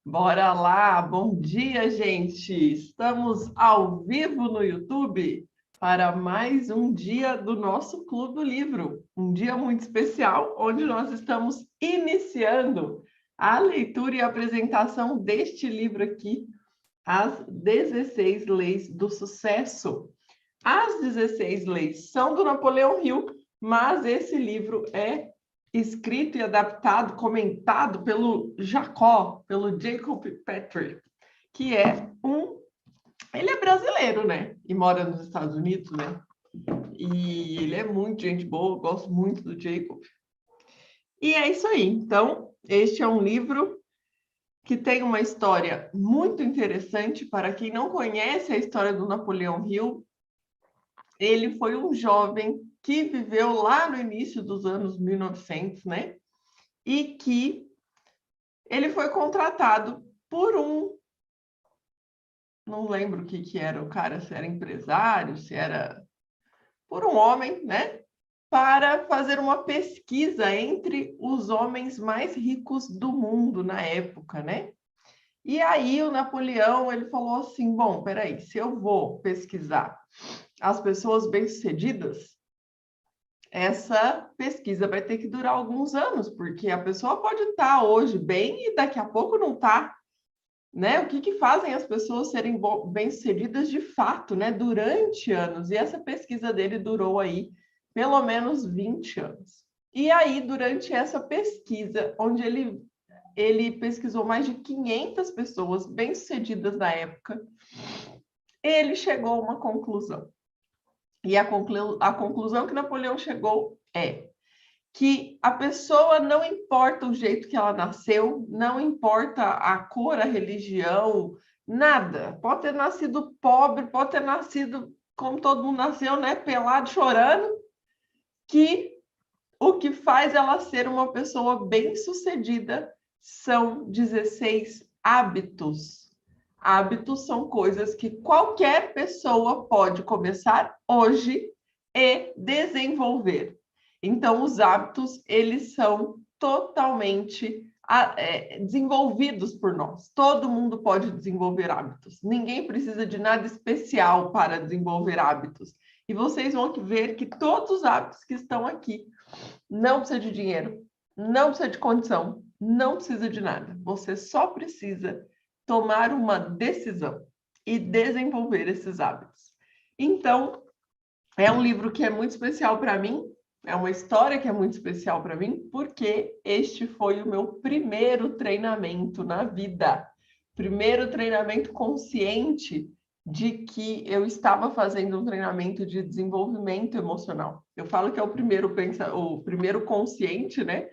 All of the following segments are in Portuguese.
Bora lá, bom dia, gente! Estamos ao vivo no YouTube para mais um dia do nosso Clube do Livro. Um dia muito especial, onde nós estamos iniciando a leitura e apresentação deste livro aqui, As 16 Leis do Sucesso. As 16 leis são do Napoleão Hill, mas esse livro é escrito e adaptado, comentado pelo Jacob Petrie, que ele é brasileiro, né? E mora nos Estados Unidos, né? E ele é muito gente boa, gosto muito do Jacob. E é isso aí. Então, este é um livro que tem uma história muito interessante. Para quem não conhece a história do Napoleão Hill, ele foi um jovem que viveu lá no início dos anos 1900, né? E que ele foi contratado por não lembro o que era o cara, se era empresário, se era por um homem, né? Para fazer uma pesquisa entre os homens mais ricos do mundo na época, né? E aí o Napoleão, ele falou assim, bom, peraí, se eu vou pesquisar as pessoas bem-sucedidas, essa pesquisa vai ter que durar alguns anos, porque a pessoa pode estar hoje bem e daqui a pouco não está, né? O que fazem as pessoas serem bem-sucedidas de fato, né? Durante anos. E essa pesquisa dele durou aí pelo menos 20 anos. E aí, durante essa pesquisa, onde ele pesquisou mais de 500 pessoas bem-sucedidas na época, ele chegou a uma conclusão. E a conclusão que Napoleão chegou é que a pessoa, não importa o jeito que ela nasceu, não importa a cor, a religião, nada. Pode ter nascido pobre, pode ter nascido como todo mundo nasceu, né? Pelado, chorando, que o que faz ela ser uma pessoa bem-sucedida são 16 hábitos. Hábitos são coisas que qualquer pessoa pode começar hoje e desenvolver. Então, os hábitos, eles são totalmente desenvolvidos por nós. Todo mundo pode desenvolver hábitos. Ninguém precisa de nada especial para desenvolver hábitos. E vocês vão ver que todos os hábitos que estão aqui não precisa de dinheiro, não precisa de condição, não precisa de nada. Você só precisa tomar uma decisão e desenvolver esses hábitos. Então, é um livro que é muito especial para mim, é uma história que é muito especial para mim, porque este foi o meu primeiro treinamento na vida. Primeiro treinamento consciente de que eu estava fazendo um treinamento de desenvolvimento emocional. Eu falo que é o primeiro consciente, né?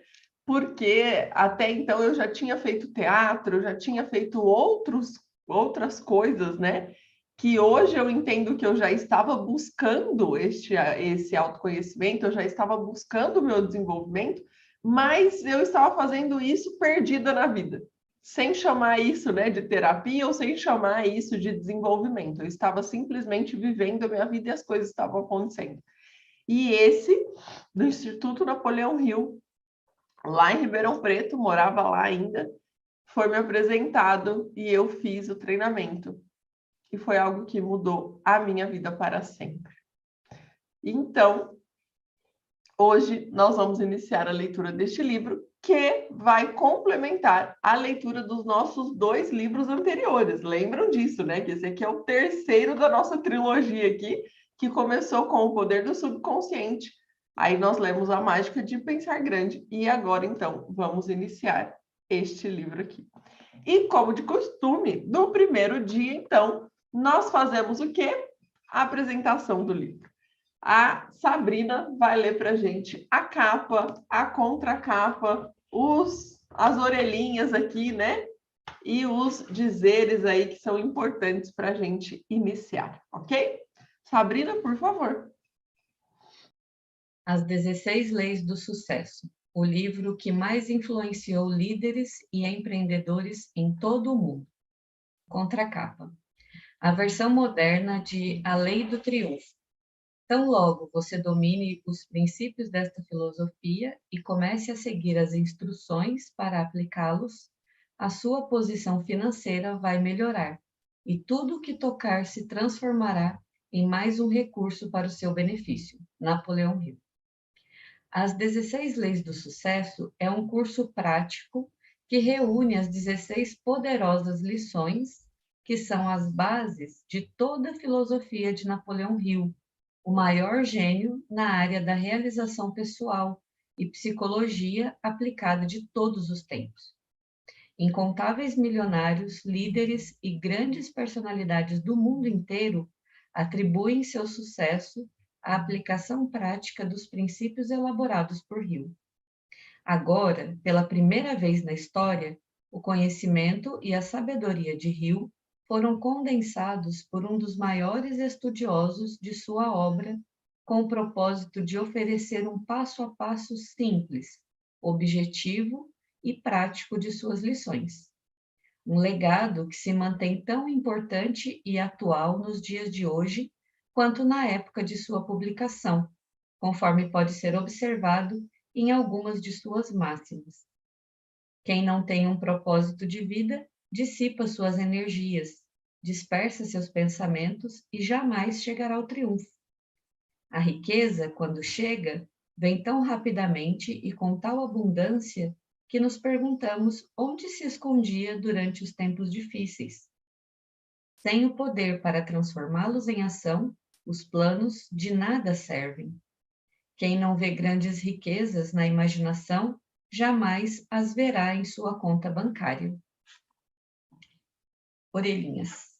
Porque até então eu já tinha feito teatro, eu já tinha feito outras coisas, né? Que hoje eu entendo que eu já estava buscando esse autoconhecimento, eu já estava buscando o meu desenvolvimento, mas eu estava fazendo isso perdida na vida, sem chamar isso, né, de terapia ou sem chamar isso de desenvolvimento. Eu estava simplesmente vivendo a minha vida e as coisas estavam acontecendo. E esse, do Instituto Napoleão Hill, lá em Ribeirão Preto, morava lá ainda, foi me apresentado e eu fiz o treinamento. E foi algo que mudou a minha vida para sempre. Então, hoje nós vamos iniciar a leitura deste livro, que vai complementar a leitura dos nossos 2 livros anteriores. Lembram disso, né? Que esse aqui é o terceiro da nossa trilogia aqui, que começou com O Poder do Subconsciente. Aí nós lemos A Mágica de Pensar Grande. E agora, então, vamos iniciar este livro aqui. E, como de costume, no primeiro dia, então, nós fazemos o quê? A apresentação do livro. A Sabrina vai ler para a gente a capa, a contracapa, as orelhinhas aqui, né? E os dizeres aí que são importantes para a gente iniciar, ok? Sabrina, por favor. As 16 Leis do Sucesso, o livro que mais influenciou líderes e empreendedores em todo o mundo. Contracapa. A versão moderna de A Lei do Triunfo. Tão logo você domine os princípios desta filosofia e comece a seguir as instruções para aplicá-los, a sua posição financeira vai melhorar e tudo o que tocar se transformará em mais um recurso para o seu benefício. Napoleão Hill. As 16 Leis do Sucesso é um curso prático que reúne as 16 poderosas lições que são as bases de toda a filosofia de Napoleão Hill, o maior gênio na área da realização pessoal e psicologia aplicada de todos os tempos. Incontáveis milionários, líderes e grandes personalidades do mundo inteiro atribuem seu sucesso à aplicação prática dos princípios elaborados por Hill. Agora, pela primeira vez na história, o conhecimento e a sabedoria de Hill foram condensados por um dos maiores estudiosos de sua obra, com o propósito de oferecer um passo a passo simples, objetivo e prático de suas lições. Um legado que se mantém tão importante e atual nos dias de hoje quanto na época de sua publicação, conforme pode ser observado em algumas de suas máximas. Quem não tem um propósito de vida dissipa suas energias, dispersa seus pensamentos e jamais chegará ao triunfo. A riqueza, quando chega, vem tão rapidamente e com tal abundância que nos perguntamos onde se escondia durante os tempos difíceis. Sem o poder para transformá-los em ação, os planos de nada servem. Quem não vê grandes riquezas na imaginação, jamais as verá em sua conta bancária. Orelhinhas.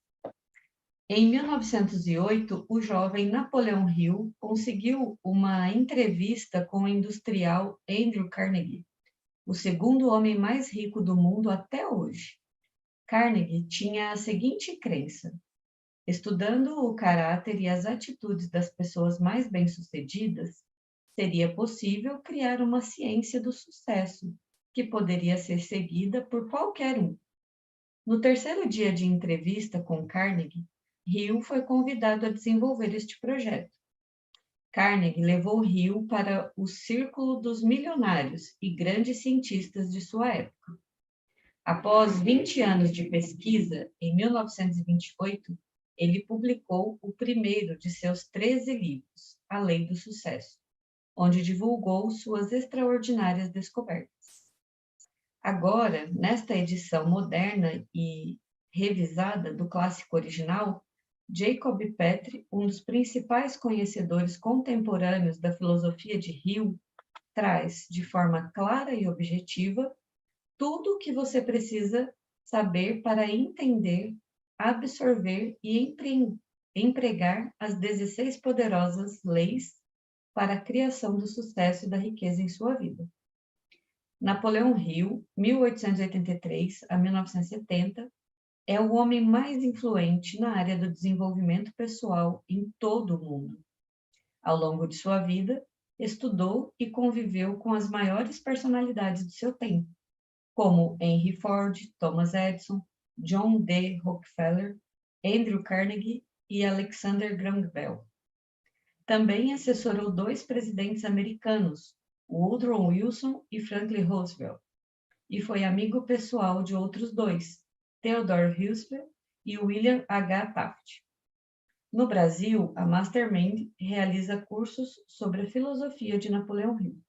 Em 1908, o jovem Napoleão Hill conseguiu uma entrevista com o industrial Andrew Carnegie, o segundo homem mais rico do mundo até hoje. Carnegie tinha a seguinte crença: estudando o caráter e as atitudes das pessoas mais bem-sucedidas, seria possível criar uma ciência do sucesso, que poderia ser seguida por qualquer um. No terceiro dia de entrevista com Carnegie, Hill foi convidado a desenvolver este projeto. Carnegie levou Hill para o círculo dos milionários e grandes cientistas de sua época. Após 20 anos de pesquisa, em 1928, ele publicou o primeiro de seus 13 livros, A Lei do Sucesso, onde divulgou suas extraordinárias descobertas. Agora, nesta edição moderna e revisada do clássico original, Jacob Petrie, um dos principais conhecedores contemporâneos da filosofia de Hill, traz, de forma clara e objetiva, tudo o que você precisa saber para entender, absorver e empregar as 16 poderosas leis para a criação do sucesso e da riqueza em sua vida. Napoleão Hill, 1883 a 1970, é o homem mais influente na área do desenvolvimento pessoal em todo o mundo. Ao longo de sua vida, estudou e conviveu com as maiores personalidades do seu tempo, como Henry Ford, Thomas Edison, John D. Rockefeller, Andrew Carnegie e Alexander Graham Bell. Também assessorou 2 presidentes americanos, Woodrow Wilson e Franklin Roosevelt, e foi amigo pessoal de outros 2, Theodore Roosevelt e William H. Taft. No Brasil, a Mastermind realiza cursos sobre a filosofia de Napoleão Hill.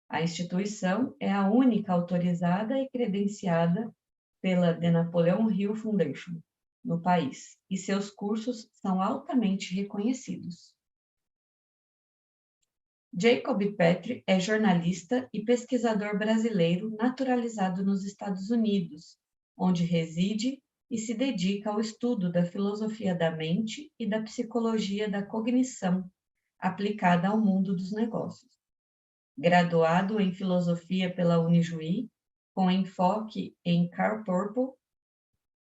A instituição é a única autorizada e credenciada pela The Napoleon Hill Foundation no país, e seus cursos são altamente reconhecidos. Jacob Petrie é jornalista e pesquisador brasileiro naturalizado nos Estados Unidos, onde reside e se dedica ao estudo da filosofia da mente e da psicologia da cognição, aplicada ao mundo dos negócios. Graduado em filosofia pela Unijuí, com enfoque em Karl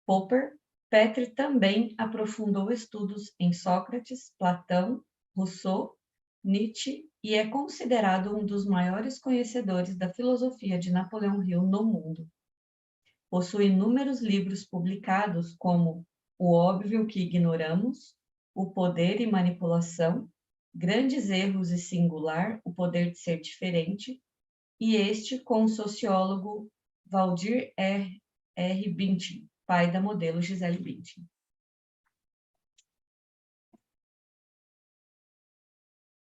Popper, Petrie também aprofundou estudos em Sócrates, Platão, Rousseau, Nietzsche e é considerado um dos maiores conhecedores da filosofia de Napoleão Hill no mundo. Possui inúmeros livros publicados como O Óbvio que Ignoramos, O Poder e Manipulação Grandes Erros e Singular, O Poder de Ser Diferente, e este com o sociólogo Valdir R. Bintin, pai da modelo Gisele Bündchen.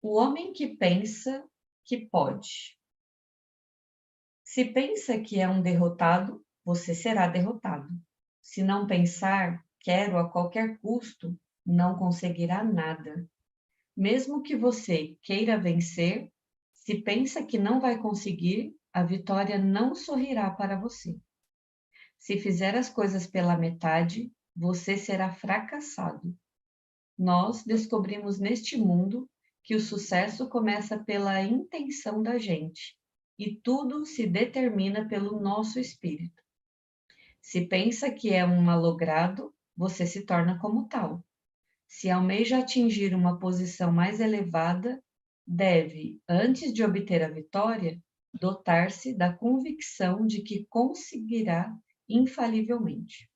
O homem que pensa que pode. Se pensa que é um derrotado, você será derrotado. Se não pensar, quero a qualquer custo, não conseguirá nada. Mesmo que você queira vencer, se pensa que não vai conseguir, a vitória não sorrirá para você. Se fizer as coisas pela metade, você será fracassado. Nós descobrimos neste mundo que o sucesso começa pela intenção da gente, e tudo se determina pelo nosso espírito. Se pensa que é um malogrado, você se torna como tal. Se almeja atingir uma posição mais elevada, deve, antes de obter a vitória, dotar-se da convicção de que conseguirá infalivelmente.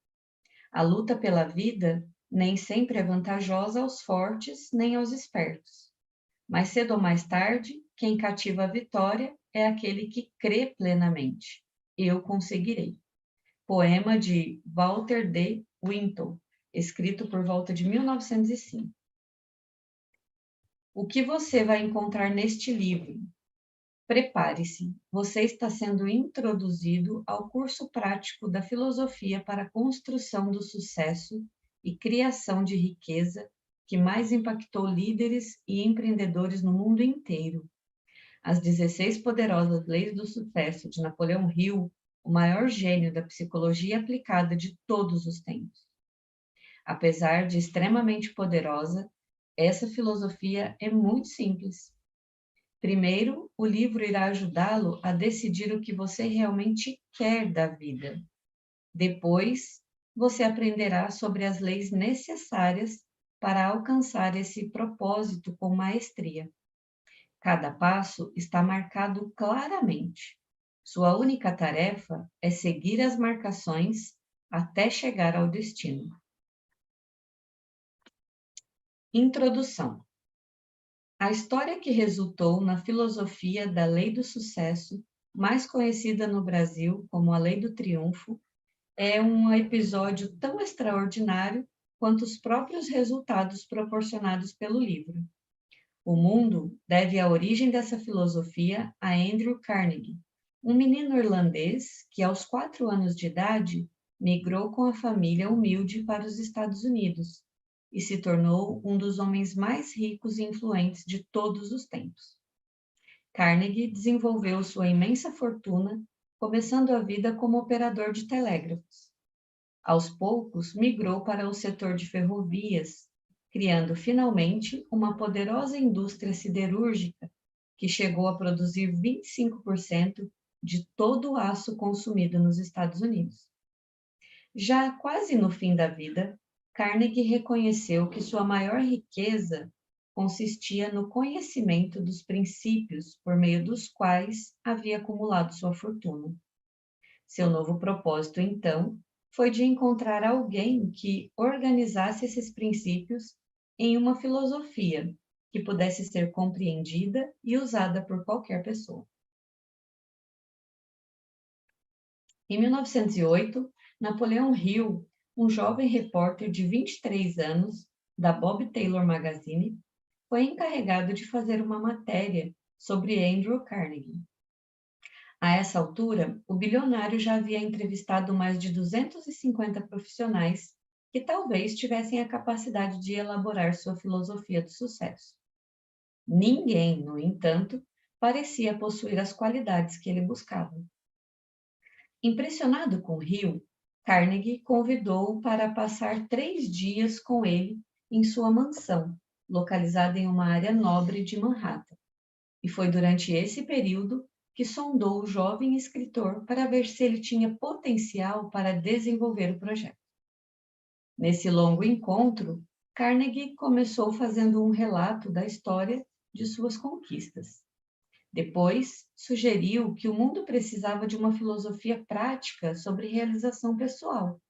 A luta pela vida nem sempre é vantajosa aos fortes nem aos espertos. Mais cedo ou mais tarde, quem cativa a vitória é aquele que crê plenamente. Eu conseguirei. Poema de Walter de Winton, escrito por volta de 1905. O que você vai encontrar neste livro? Prepare-se, você está sendo introduzido ao curso prático da filosofia para a construção do sucesso e criação de riqueza que mais impactou líderes e empreendedores no mundo inteiro. As 16 poderosas leis do sucesso de Napoleão Hill, o maior gênio da psicologia aplicada de todos os tempos. Apesar de extremamente poderosa, essa filosofia é muito simples. Primeiro, o livro irá ajudá-lo a decidir o que você realmente quer da vida. Depois, você aprenderá sobre as leis necessárias para alcançar esse propósito com maestria. Cada passo está marcado claramente. Sua única tarefa é seguir as marcações até chegar ao destino. Introdução. A história que resultou na filosofia da Lei do Sucesso, mais conhecida no Brasil como a Lei do Triunfo, é um episódio tão extraordinário quanto os próprios resultados proporcionados pelo livro. O mundo deve a origem dessa filosofia a Andrew Carnegie, um menino irlandês que, aos 4 anos de idade, migrou com a família humilde para os Estados Unidos e se tornou um dos homens mais ricos e influentes de todos os tempos. Carnegie desenvolveu sua imensa fortuna, começando a vida como operador de telégrafos. Aos poucos, migrou para o setor de ferrovias, criando finalmente uma poderosa indústria siderúrgica que chegou a produzir 25% de todo o aço consumido nos Estados Unidos. Já quase no fim da vida, Carnegie reconheceu que sua maior riqueza consistia no conhecimento dos princípios por meio dos quais havia acumulado sua fortuna. Seu novo propósito, então, foi de encontrar alguém que organizasse esses princípios em uma filosofia que pudesse ser compreendida e usada por qualquer pessoa. Em 1908, Napoleão Hill, um jovem repórter de 23 anos da Bob Taylor Magazine, foi encarregado de fazer uma matéria sobre Andrew Carnegie. A essa altura, o bilionário já havia entrevistado mais de 250 profissionais que talvez tivessem a capacidade de elaborar sua filosofia do sucesso. Ninguém, no entanto, parecia possuir as qualidades que ele buscava. Impressionado com Hill, Carnegie convidou-o para passar 3 dias com ele em sua mansão, localizada em uma área nobre de Manhattan. E foi durante esse período que sondou o jovem escritor para ver se ele tinha potencial para desenvolver o projeto. Nesse longo encontro, Carnegie começou fazendo um relato da história de suas conquistas. Depois, sugeriu que o mundo precisava de uma filosofia prática sobre realização pessoal.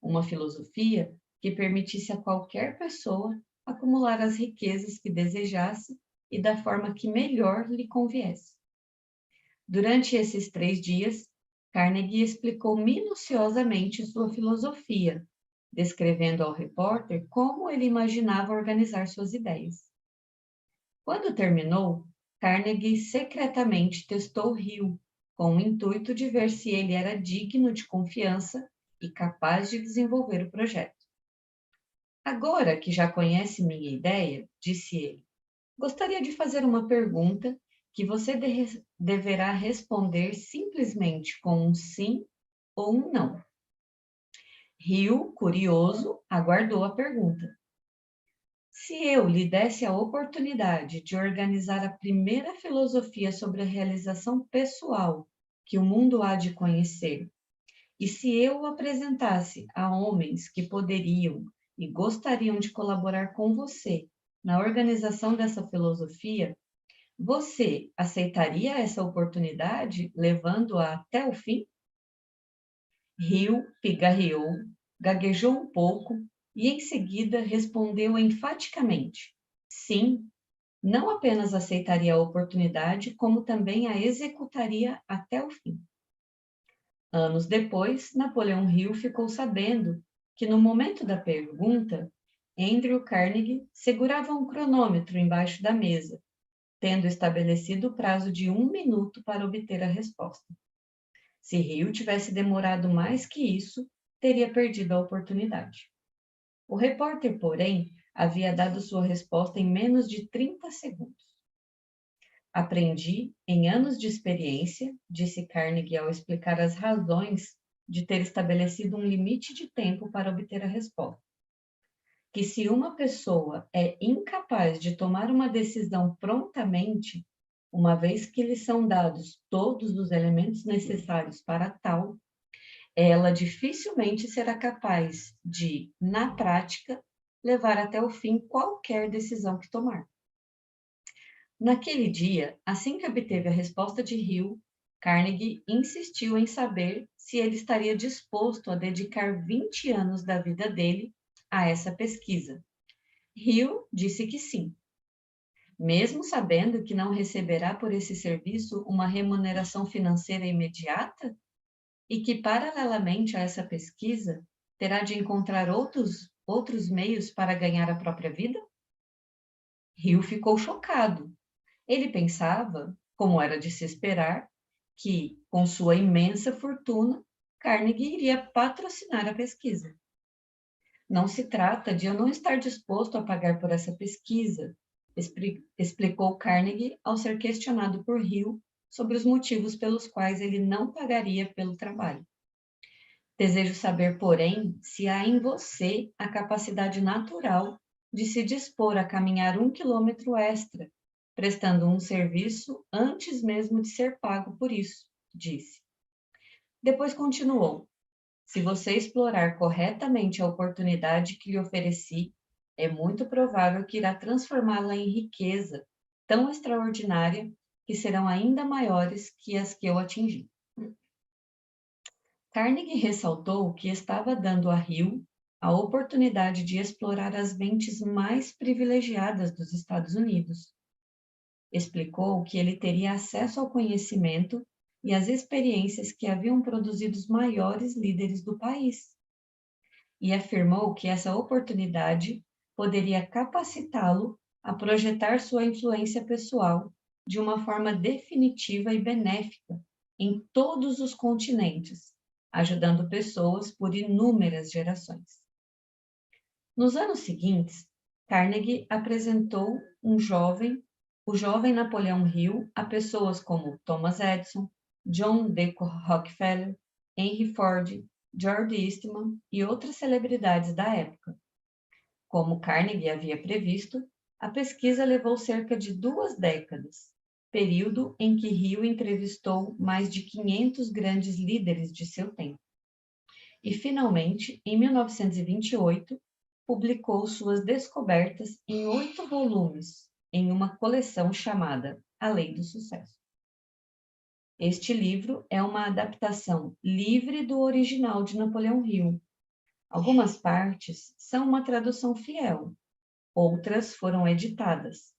Uma filosofia que permitisse a qualquer pessoa acumular as riquezas que desejasse e da forma que melhor lhe conviesse. Durante esses 3 dias, Carnegie explicou minuciosamente sua filosofia, descrevendo ao repórter como ele imaginava organizar suas ideias. Quando terminou, Carnegie secretamente testou Hill, com o intuito de ver se ele era digno de confiança e capaz de desenvolver o projeto. Agora que já conhece minha ideia, disse ele, gostaria de fazer uma pergunta que você deverá responder simplesmente com um sim ou um não. Hill, curioso, aguardou a pergunta. Se eu lhe desse a oportunidade de organizar a primeira filosofia sobre a realização pessoal que o mundo há de conhecer, e se eu o apresentasse a homens que poderiam e gostariam de colaborar com você na organização dessa filosofia, você aceitaria essa oportunidade, levando-a até o fim? Riu, pigarreou, gaguejou um pouco e em seguida respondeu enfaticamente: sim, não apenas aceitaria a oportunidade, como também a executaria até o fim. Anos depois, Napoleão Hill ficou sabendo que, no momento da pergunta, Andrew Carnegie segurava um cronômetro embaixo da mesa, tendo estabelecido o prazo de 1 minuto para obter a resposta. Se Hill tivesse demorado mais que isso, teria perdido a oportunidade. O repórter, porém, havia dado sua resposta em menos de 30 segundos. Aprendi, em anos de experiência, disse Carnegie ao explicar as razões de ter estabelecido um limite de tempo para obter a resposta, que se uma pessoa é incapaz de tomar uma decisão prontamente, uma vez que lhe são dados todos os elementos necessários para tal, ela dificilmente será capaz de, na prática, levar até o fim qualquer decisão que tomar. Naquele dia, assim que obteve a resposta de Hill, Carnegie insistiu em saber se ele estaria disposto a dedicar 20 anos da vida dele a essa pesquisa. Hill disse que sim, mesmo sabendo que não receberá por esse serviço uma remuneração financeira imediata e que, paralelamente a essa pesquisa, terá de encontrar outros meios para ganhar a própria vida? Hill ficou chocado. Ele pensava, como era de se esperar, que, com sua imensa fortuna, Carnegie iria patrocinar a pesquisa. Não se trata de eu não estar disposto a pagar por essa pesquisa, explicou Carnegie ao ser questionado por Hill sobre os motivos pelos quais ele não pagaria pelo trabalho. Desejo saber, porém, se há em você a capacidade natural de se dispor a caminhar 1 quilômetro extra, prestando um serviço antes mesmo de ser pago por isso, disse. Depois continuou. Se você explorar corretamente a oportunidade que lhe ofereci, é muito provável que irá transformá-la em riqueza tão extraordinária que serão ainda maiores que as que eu atingi. Carnegie ressaltou que estava dando a Hill a oportunidade de explorar as mentes mais privilegiadas dos Estados Unidos. Explicou que ele teria acesso ao conhecimento e às experiências que haviam produzido os maiores líderes do país. E afirmou que essa oportunidade poderia capacitá-lo a projetar sua influência pessoal de uma forma definitiva e benéfica em todos os continentes, ajudando pessoas por inúmeras gerações. Nos anos seguintes, Carnegie apresentou o jovem Napoleão Hill a pessoas como Thomas Edison, John D. Rockefeller, Henry Ford, George Eastman e outras celebridades da época. Como Carnegie havia previsto, a pesquisa levou cerca de 2 décadas, período em que Hill entrevistou mais de 500 grandes líderes de seu tempo. E, finalmente, em 1928, publicou suas descobertas em 8 volumes, em uma coleção chamada A Lei do Sucesso. Este livro é uma adaptação livre do original de Napoleão Hill. Algumas partes são uma tradução fiel, outras foram editadas.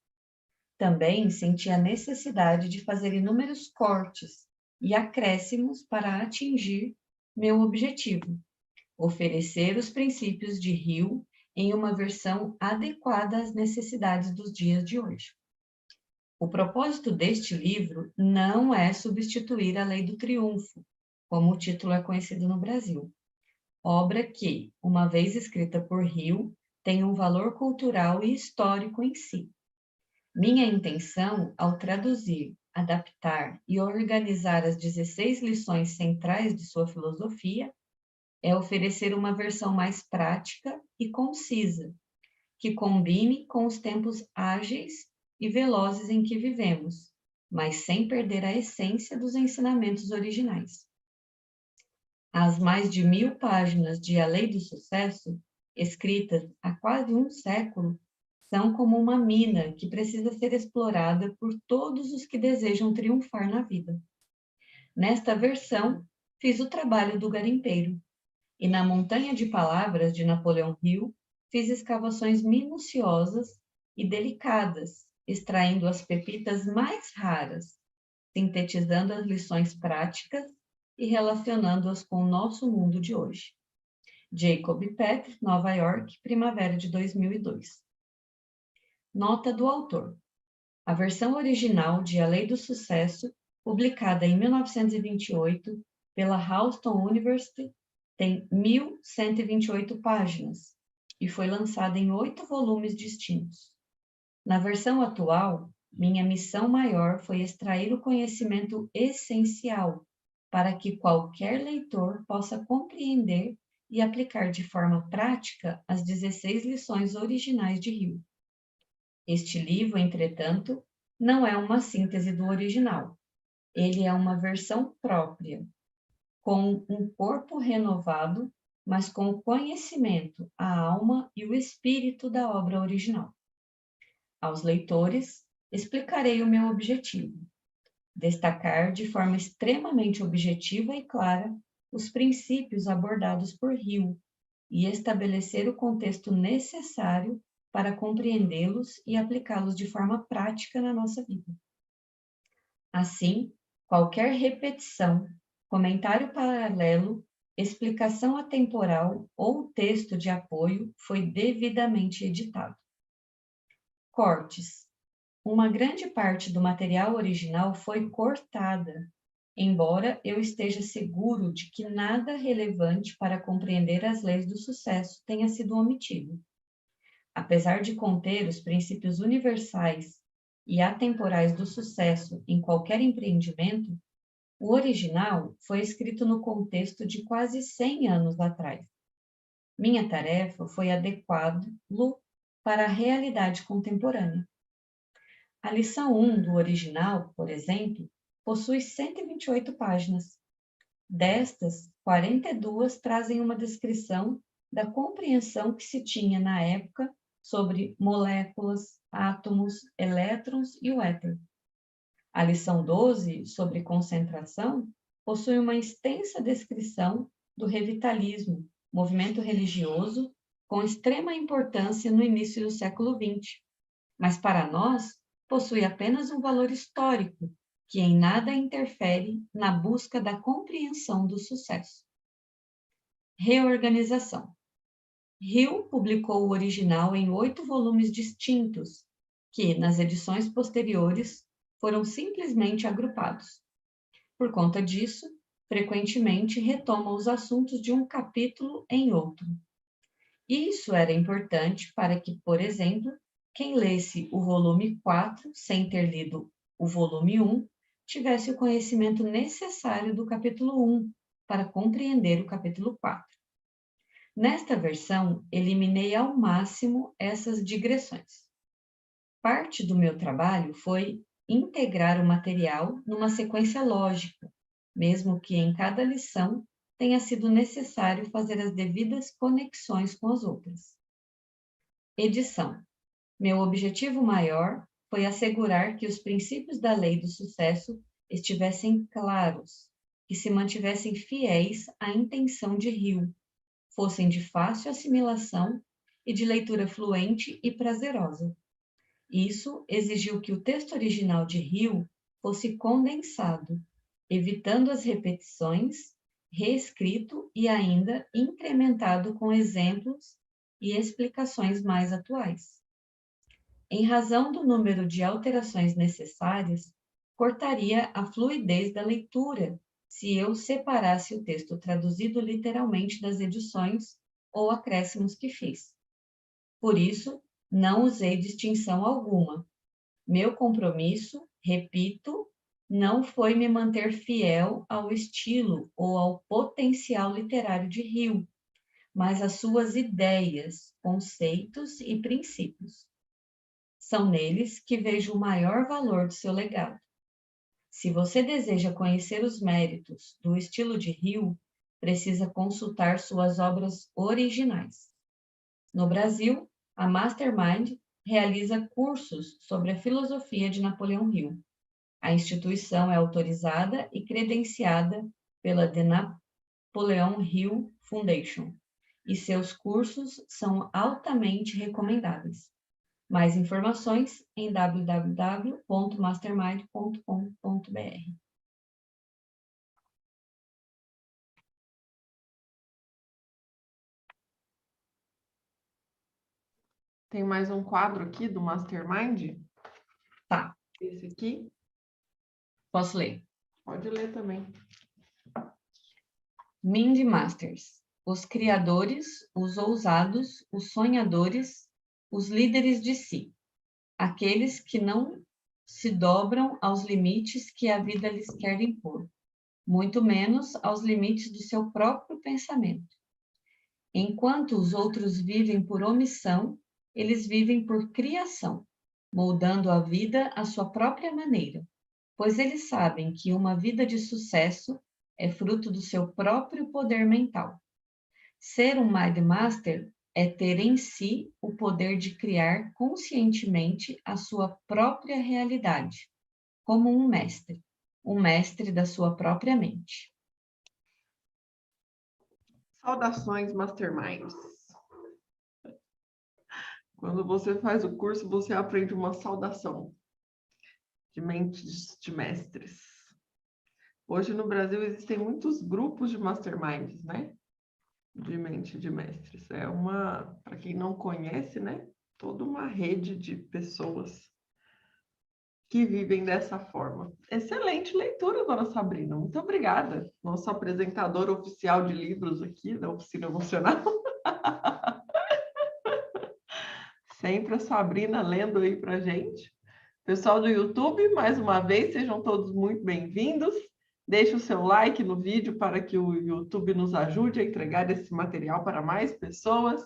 Também senti a necessidade de fazer inúmeros cortes e acréscimos para atingir meu objetivo: oferecer os princípios de Hill em uma versão adequada às necessidades dos dias de hoje. O propósito deste livro não é substituir a Lei do Triunfo, como o título é conhecido no Brasil. Obra que, uma vez escrita por Hill, tem um valor cultural e histórico em si. Minha intenção, ao traduzir, adaptar e organizar as 16 lições centrais de sua filosofia, é oferecer uma versão mais prática e concisa, que combine com os tempos ágeis e velozes em que vivemos, mas sem perder a essência dos ensinamentos originais. As mais de 1000 páginas de A Lei do Sucesso, escritas há quase um século, são como uma mina que precisa ser explorada por todos os que desejam triunfar na vida. Nesta versão, fiz o trabalho do garimpeiro, e na montanha de palavras de Napoleão Hill, fiz escavações minuciosas e delicadas, extraindo as pepitas mais raras, sintetizando as lições práticas e relacionando-as com o nosso mundo de hoje. Jacob Petr, Nova York, primavera de 2002. Nota do autor. A versão original de A Lei do Sucesso, publicada em 1928 pela Houston University, tem 1.128 páginas e foi lançada em 8 volumes distintos. Na versão atual, minha missão maior foi extrair o conhecimento essencial para que qualquer leitor possa compreender e aplicar de forma prática as 16 lições originais de Hill. Este livro, entretanto, não é uma síntese do original. Ele é uma versão própria, com um corpo renovado, mas com o conhecimento, a alma e o espírito da obra original. Aos leitores, explicarei o meu objetivo: destacar de forma extremamente objetiva e clara os princípios abordados por Hill e estabelecer o contexto necessário para compreendê-los e aplicá-los de forma prática na nossa vida. Assim, qualquer repetição, comentário paralelo, explicação atemporal ou texto de apoio foi devidamente editado. Cortes. Uma grande parte do material original foi cortada, embora eu esteja seguro de que nada relevante para compreender as leis do sucesso tenha sido omitido. Apesar de conter os princípios universais e atemporais do sucesso em qualquer empreendimento, o original foi escrito no contexto de quase 100 anos atrás. Minha tarefa foi adequá-lo para a realidade contemporânea. A lição 1 do original, por exemplo, possui 128 páginas. Destas, 42 trazem uma descrição da compreensão que se tinha na época sobre moléculas, átomos, elétrons e o éter. A lição 12, sobre concentração, possui uma extensa descrição do revitalismo, movimento religioso com extrema importância no início do século XX, mas para nós possui apenas um valor histórico, que em nada interfere na busca da compreensão do sucesso. Reorganização. Hill publicou o original em 8 volumes distintos, que, nas edições posteriores, foram simplesmente agrupados. Por conta disso, frequentemente retoma os assuntos de um capítulo em outro. Isso era importante para que, por exemplo, quem lesse o volume 4 sem ter lido o volume 1 tivesse o conhecimento necessário do capítulo 1 para compreender o capítulo 4. Nesta versão, eliminei ao máximo essas digressões. Parte do meu trabalho foi integrar o material numa sequência lógica, mesmo que em cada lição tenha sido necessário fazer as devidas conexões com as outras. Edição. Meu objetivo maior foi assegurar que os princípios da lei do sucesso estivessem claros, que se mantivessem fiéis à intenção de Hill, fossem de fácil assimilação e de leitura fluente e prazerosa. Isso exigiu que o texto original de Hill fosse condensado, evitando as repetições, reescrito e ainda incrementado com exemplos e explicações mais atuais. Em razão do número de alterações necessárias, cortaria a fluidez da leitura se eu separasse o texto traduzido literalmente das edições ou acréscimos que fiz. Por isso, não usei distinção alguma. Meu compromisso, repito, não foi me manter fiel ao estilo ou ao potencial literário de Hill, mas às suas ideias, conceitos e princípios. São neles que vejo o maior valor do seu legado. Se você deseja conhecer os méritos do estilo de Hill, precisa consultar suas obras originais. No Brasil, a Mastermind realiza cursos sobre a filosofia de Napoleão Hill. A instituição é autorizada e credenciada pela The Napoleon Hill Foundation, e seus cursos são altamente recomendáveis. Mais informações em www.mastermind.com.br. Tem mais um quadro aqui do Mastermind? Tá. Esse aqui? Posso ler? Pode ler também. Mind Masters. Os criadores, os ousados, os sonhadores, os líderes de si. Aqueles que não se dobram aos limites que a vida lhes quer impor, muito menos aos limites do seu próprio pensamento. Enquanto os outros vivem por omissão, eles vivem por criação, moldando a vida à sua própria maneira, pois eles sabem que uma vida de sucesso é fruto do seu próprio poder mental. Ser um Mind Master é ter em si o poder de criar conscientemente a sua própria realidade, como um mestre da sua própria mente. Saudações, Masterminds. Quando você faz o curso, você aprende uma saudação de mentes de mestres. Hoje no Brasil existem muitos grupos de Masterminds, né? De mente de mestres. É uma, para quem não conhece, né? Toda uma rede de pessoas que vivem dessa forma. Excelente leitura, dona Sabrina. Muito obrigada. Nossa apresentadora oficial de livros aqui da Oficina Emocional. Sempre a Sabrina lendo aí pra gente. Pessoal do YouTube, mais uma vez, sejam todos muito bem-vindos. Deixe o seu like no vídeo para que o YouTube nos ajude a entregar esse material para mais pessoas.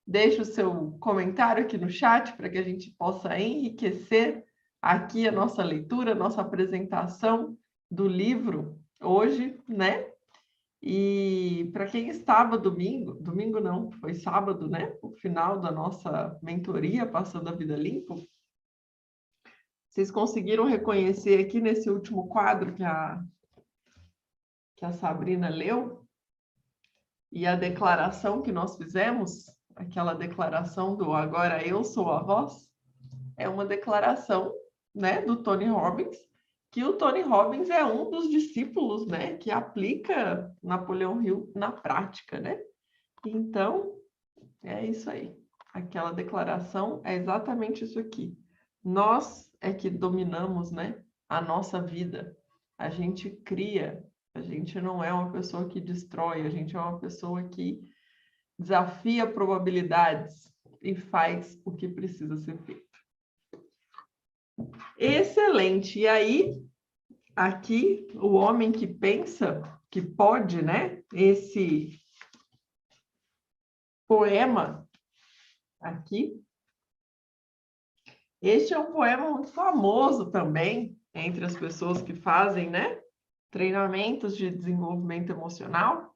Deixe o seu comentário aqui no chat para que a gente possa enriquecer aqui a nossa leitura, a nossa apresentação do livro hoje, né? E para quem estava domingo não, foi sábado, né? O final da nossa mentoria Passando a Vida Limpo. Vocês conseguiram reconhecer aqui nesse último quadro que a Sabrina leu? E a declaração que nós fizemos, aquela declaração do agora eu sou a voz, é uma declaração, né, do Tony Robbins, que o Tony Robbins é um dos discípulos, né, que aplica Napoleão Hill na prática, né? Então, é isso aí. Aquela declaração é exatamente isso aqui. Nós é que dominamos, né, a nossa vida. A gente cria, a gente não é uma pessoa que destrói, a gente é uma pessoa que desafia probabilidades e faz o que precisa ser feito. Excelente. E aí, aqui, o homem que pensa que pode, né? Esse poema aqui. Este é um poema muito famoso também entre as pessoas que fazem, né? Treinamentos de desenvolvimento emocional.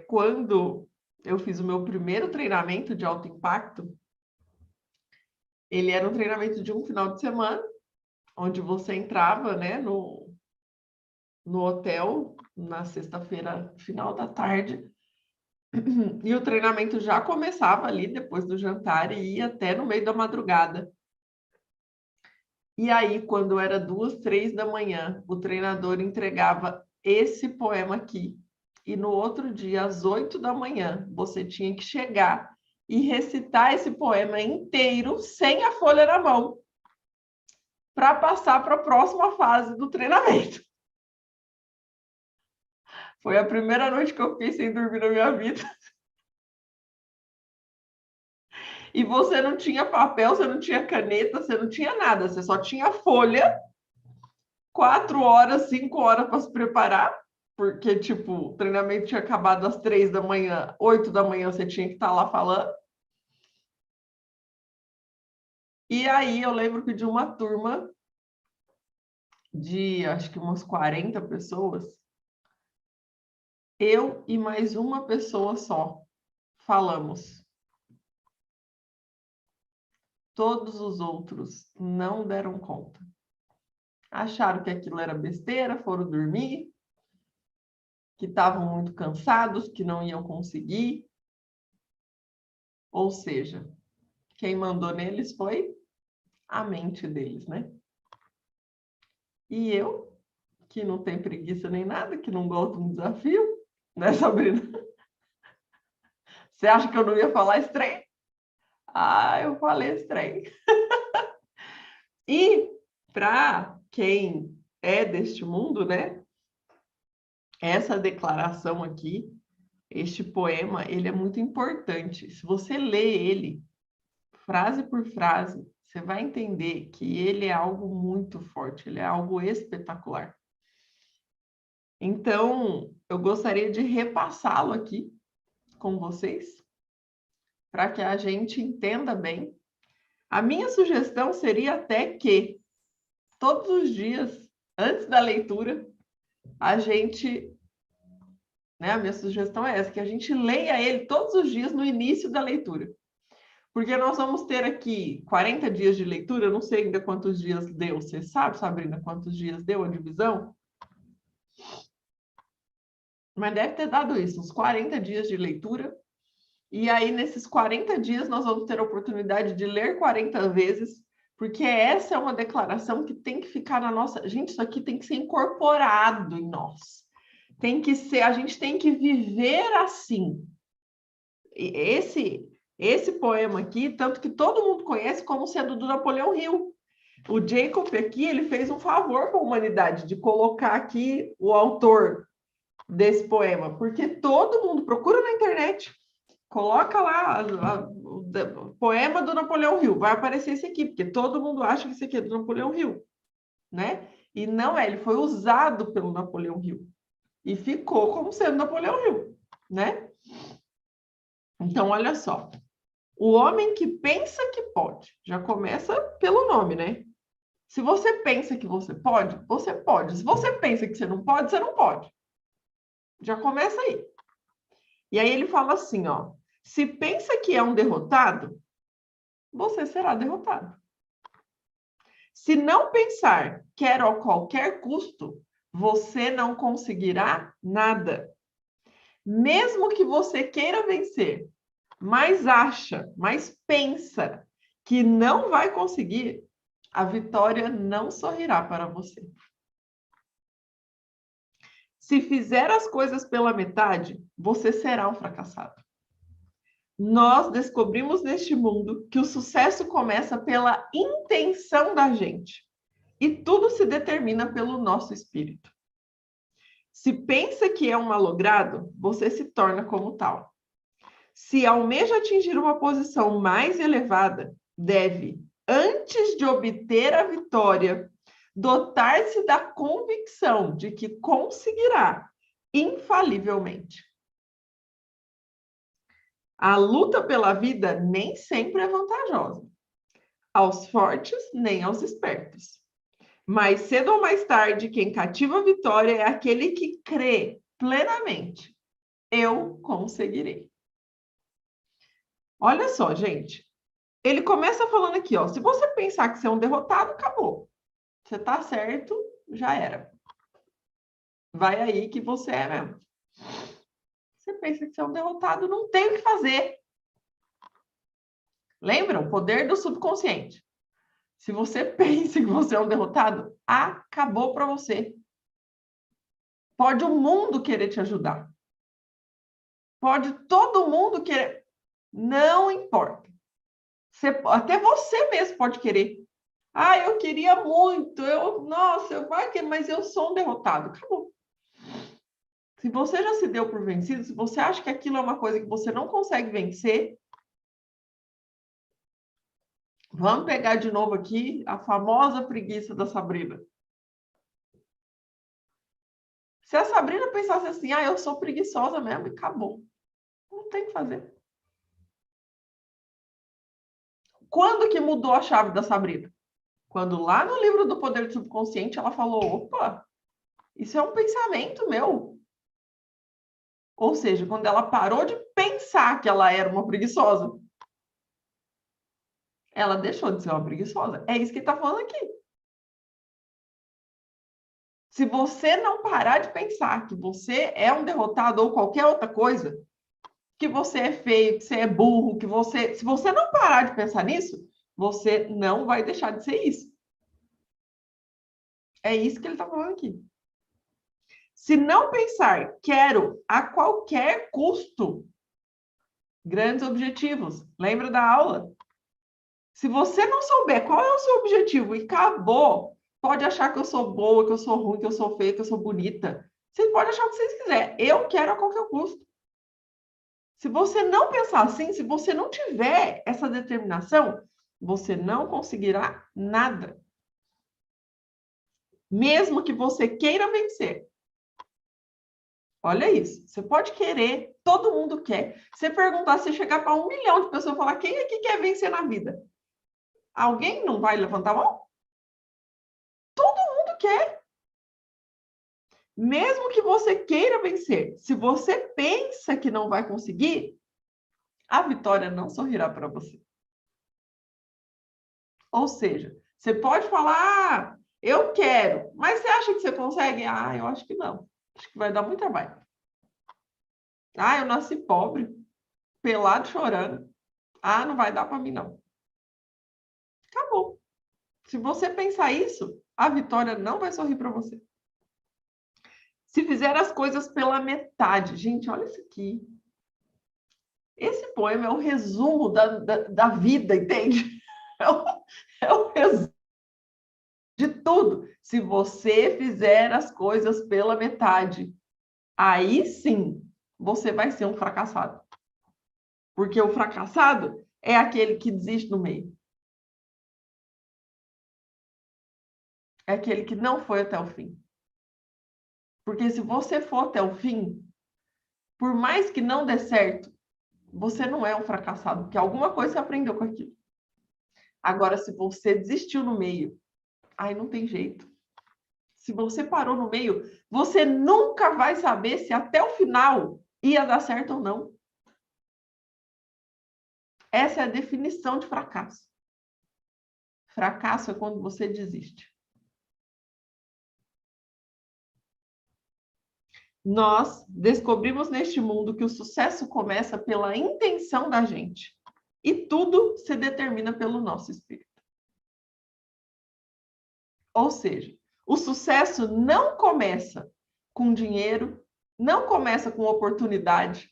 Quando eu fiz o meu primeiro treinamento de alto impacto, ele era um treinamento de um final de semana, onde você entrava, né, no hotel na sexta-feira, final da tarde, E o treinamento já começava ali depois do jantar e ia até no meio da madrugada. E aí, quando era 2, 3 da manhã, o treinador entregava esse poema aqui. E no outro dia, às 8 da manhã, você tinha que chegar e recitar esse poema inteiro, sem a folha na mão, para passar para a próxima fase do treinamento. Foi a primeira noite que eu fiquei sem dormir na minha vida. E você não tinha papel, você não tinha caneta, você não tinha nada, você só tinha folha, 4 horas, 5 horas para se preparar, porque, tipo, o treinamento tinha acabado às 3 da manhã, 8 da manhã você tinha que estar lá falando. E aí eu lembro que de uma turma de, acho que umas 40 pessoas, eu e mais uma pessoa só falamos. Todos os outros não deram conta. Acharam que aquilo era besteira, foram dormir, que estavam muito cansados, que não iam conseguir. Ou seja, quem mandou neles foi a mente deles, né? E eu, que não tenho preguiça nem nada, que não gosto de um desafio, né, Sabrina? Você acha que eu não ia falar esse trem? Ah, eu falei esse trem. E para quem é deste mundo, né? Essa declaração aqui, este poema, ele é muito importante. Se você lê ele frase por frase, você vai entender que ele é algo muito forte, ele é algo espetacular. Então, eu gostaria de repassá-lo aqui com vocês, para que a gente entenda bem. A minha sugestão seria até que, todos os dias, antes da leitura, a gente, né, a minha sugestão é essa, que a gente leia ele todos os dias no início da leitura. Porque nós vamos ter aqui 40 dias de leitura, eu não sei ainda quantos dias deu. Você sabe, Sabrina, quantos dias deu a divisão? Mas deve ter dado isso, uns 40 dias de leitura. E aí, nesses 40 dias, nós vamos ter a oportunidade de ler 40 vezes, porque essa é uma declaração que tem que ficar na nossa... Gente, isso aqui tem que ser incorporado em nós. Tem que ser, a gente tem que viver assim. Esse poema aqui, tanto que todo mundo conhece como sendo do Napoleão Hill. O Jacob aqui, ele fez um favor para a humanidade de colocar aqui o autor desse poema, porque todo mundo procura na internet, coloca lá o poema do Napoleão Hill, vai aparecer esse aqui, porque todo mundo acha que esse aqui é do Napoleão Hill, né? E não é, ele foi usado pelo Napoleão Hill e ficou como sendo Napoleão Hill, né? Então, olha só. O homem que pensa que pode, já começa pelo nome, né? Se você pensa que você pode, você pode. Se você pensa que você não pode, você não pode. Já começa aí. E aí ele fala assim, ó, se pensa que é um derrotado, você será derrotado. Se não pensar quer a qualquer custo, você não conseguirá nada. Mesmo que você queira vencer, mas acha, mas pensa que não vai conseguir, a vitória não sorrirá para você. Se fizer as coisas pela metade, você será um fracassado. Nós descobrimos neste mundo que o sucesso começa pela intenção da gente e tudo se determina pelo nosso espírito. Se pensa que é um malogrado, você se torna como tal. Se almeja atingir uma posição mais elevada, deve, antes de obter a vitória, dotar-se da convicção de que conseguirá infalivelmente. A luta pela vida nem sempre é vantajosa, aos fortes nem aos espertos. Mais cedo ou mais tarde, quem cativa a vitória é aquele que crê plenamente: eu conseguirei. Olha só, gente. Ele começa falando aqui, ó. Se você pensar que você é um derrotado, acabou. Você tá certo, já era. Vai aí que você é mesmo. Você pensa que você é um derrotado, não tem o que fazer. Lembra? O poder do subconsciente. Se você pensa que você é um derrotado, acabou para você. Pode o mundo querer te ajudar. Pode todo mundo querer. Não importa. Até você mesmo pode querer. Ah, eu queria muito. Nossa, mas eu sou um derrotado. Acabou. Se você já se deu por vencido, se você acha que aquilo é uma coisa que você não consegue vencer, vamos pegar de novo aqui a famosa preguiça da Sabrina. Se a Sabrina pensasse assim, eu sou preguiçosa mesmo, e acabou. Não tem o que fazer. Quando que mudou a chave da Sabrina? Quando lá no livro do Poder do Subconsciente ela falou, opa, isso é um pensamento meu. Ou seja, quando ela parou de pensar que ela era uma preguiçosa, ela deixou de ser uma preguiçosa. É isso que ele está falando aqui. Se você não parar de pensar que você é um derrotado ou qualquer outra coisa, que você é feio, que você é burro, se você não parar de pensar nisso, você não vai deixar de ser isso. É isso que ele está falando aqui. Se não pensar, quero a qualquer custo grandes objetivos. Lembra da aula? Se você não souber qual é o seu objetivo e acabou, pode achar que eu sou boa, que eu sou ruim, que eu sou feia, que eu sou bonita. Vocês podem achar o que vocês quiserem. Eu quero a qualquer custo. Se você não pensar assim, se você não tiver essa determinação, você não conseguirá nada. Mesmo que você queira vencer. Olha isso. Você pode querer, todo mundo quer. Você perguntar, se chegar para 1 milhão de pessoas e falar, quem aqui quer vencer na vida? Alguém não vai levantar a mão? Todo mundo quer. Mesmo que você queira vencer, se você pensa que não vai conseguir, a vitória não sorrirá para você. Ou seja, você pode falar, eu quero, mas você acha que você consegue? Eu acho que não. Acho que vai dar muito trabalho. Eu nasci pobre, pelado, chorando. Não vai dar para mim, não. Acabou. Se você pensar isso, a vitória não vai sorrir para você. Se fizer as coisas pela metade. Gente, olha isso aqui. Esse poema é o resumo da vida, entende? É o resumo de tudo. Se você fizer as coisas pela metade, aí sim você vai ser um fracassado. Porque o fracassado é aquele que desiste no meio. É aquele que não foi até o fim. Porque se você for até o fim, por mais que não dê certo, você não é um fracassado, porque alguma coisa você aprendeu com aquilo. Agora, se você desistiu no meio, aí não tem jeito. Se você parou no meio, você nunca vai saber se até o final ia dar certo ou não. Essa é a definição de fracasso. Fracasso é quando você desiste. Nós descobrimos neste mundo que o sucesso começa pela intenção da gente. E tudo se determina pelo nosso espírito. Ou seja, o sucesso não começa com dinheiro, não começa com oportunidade.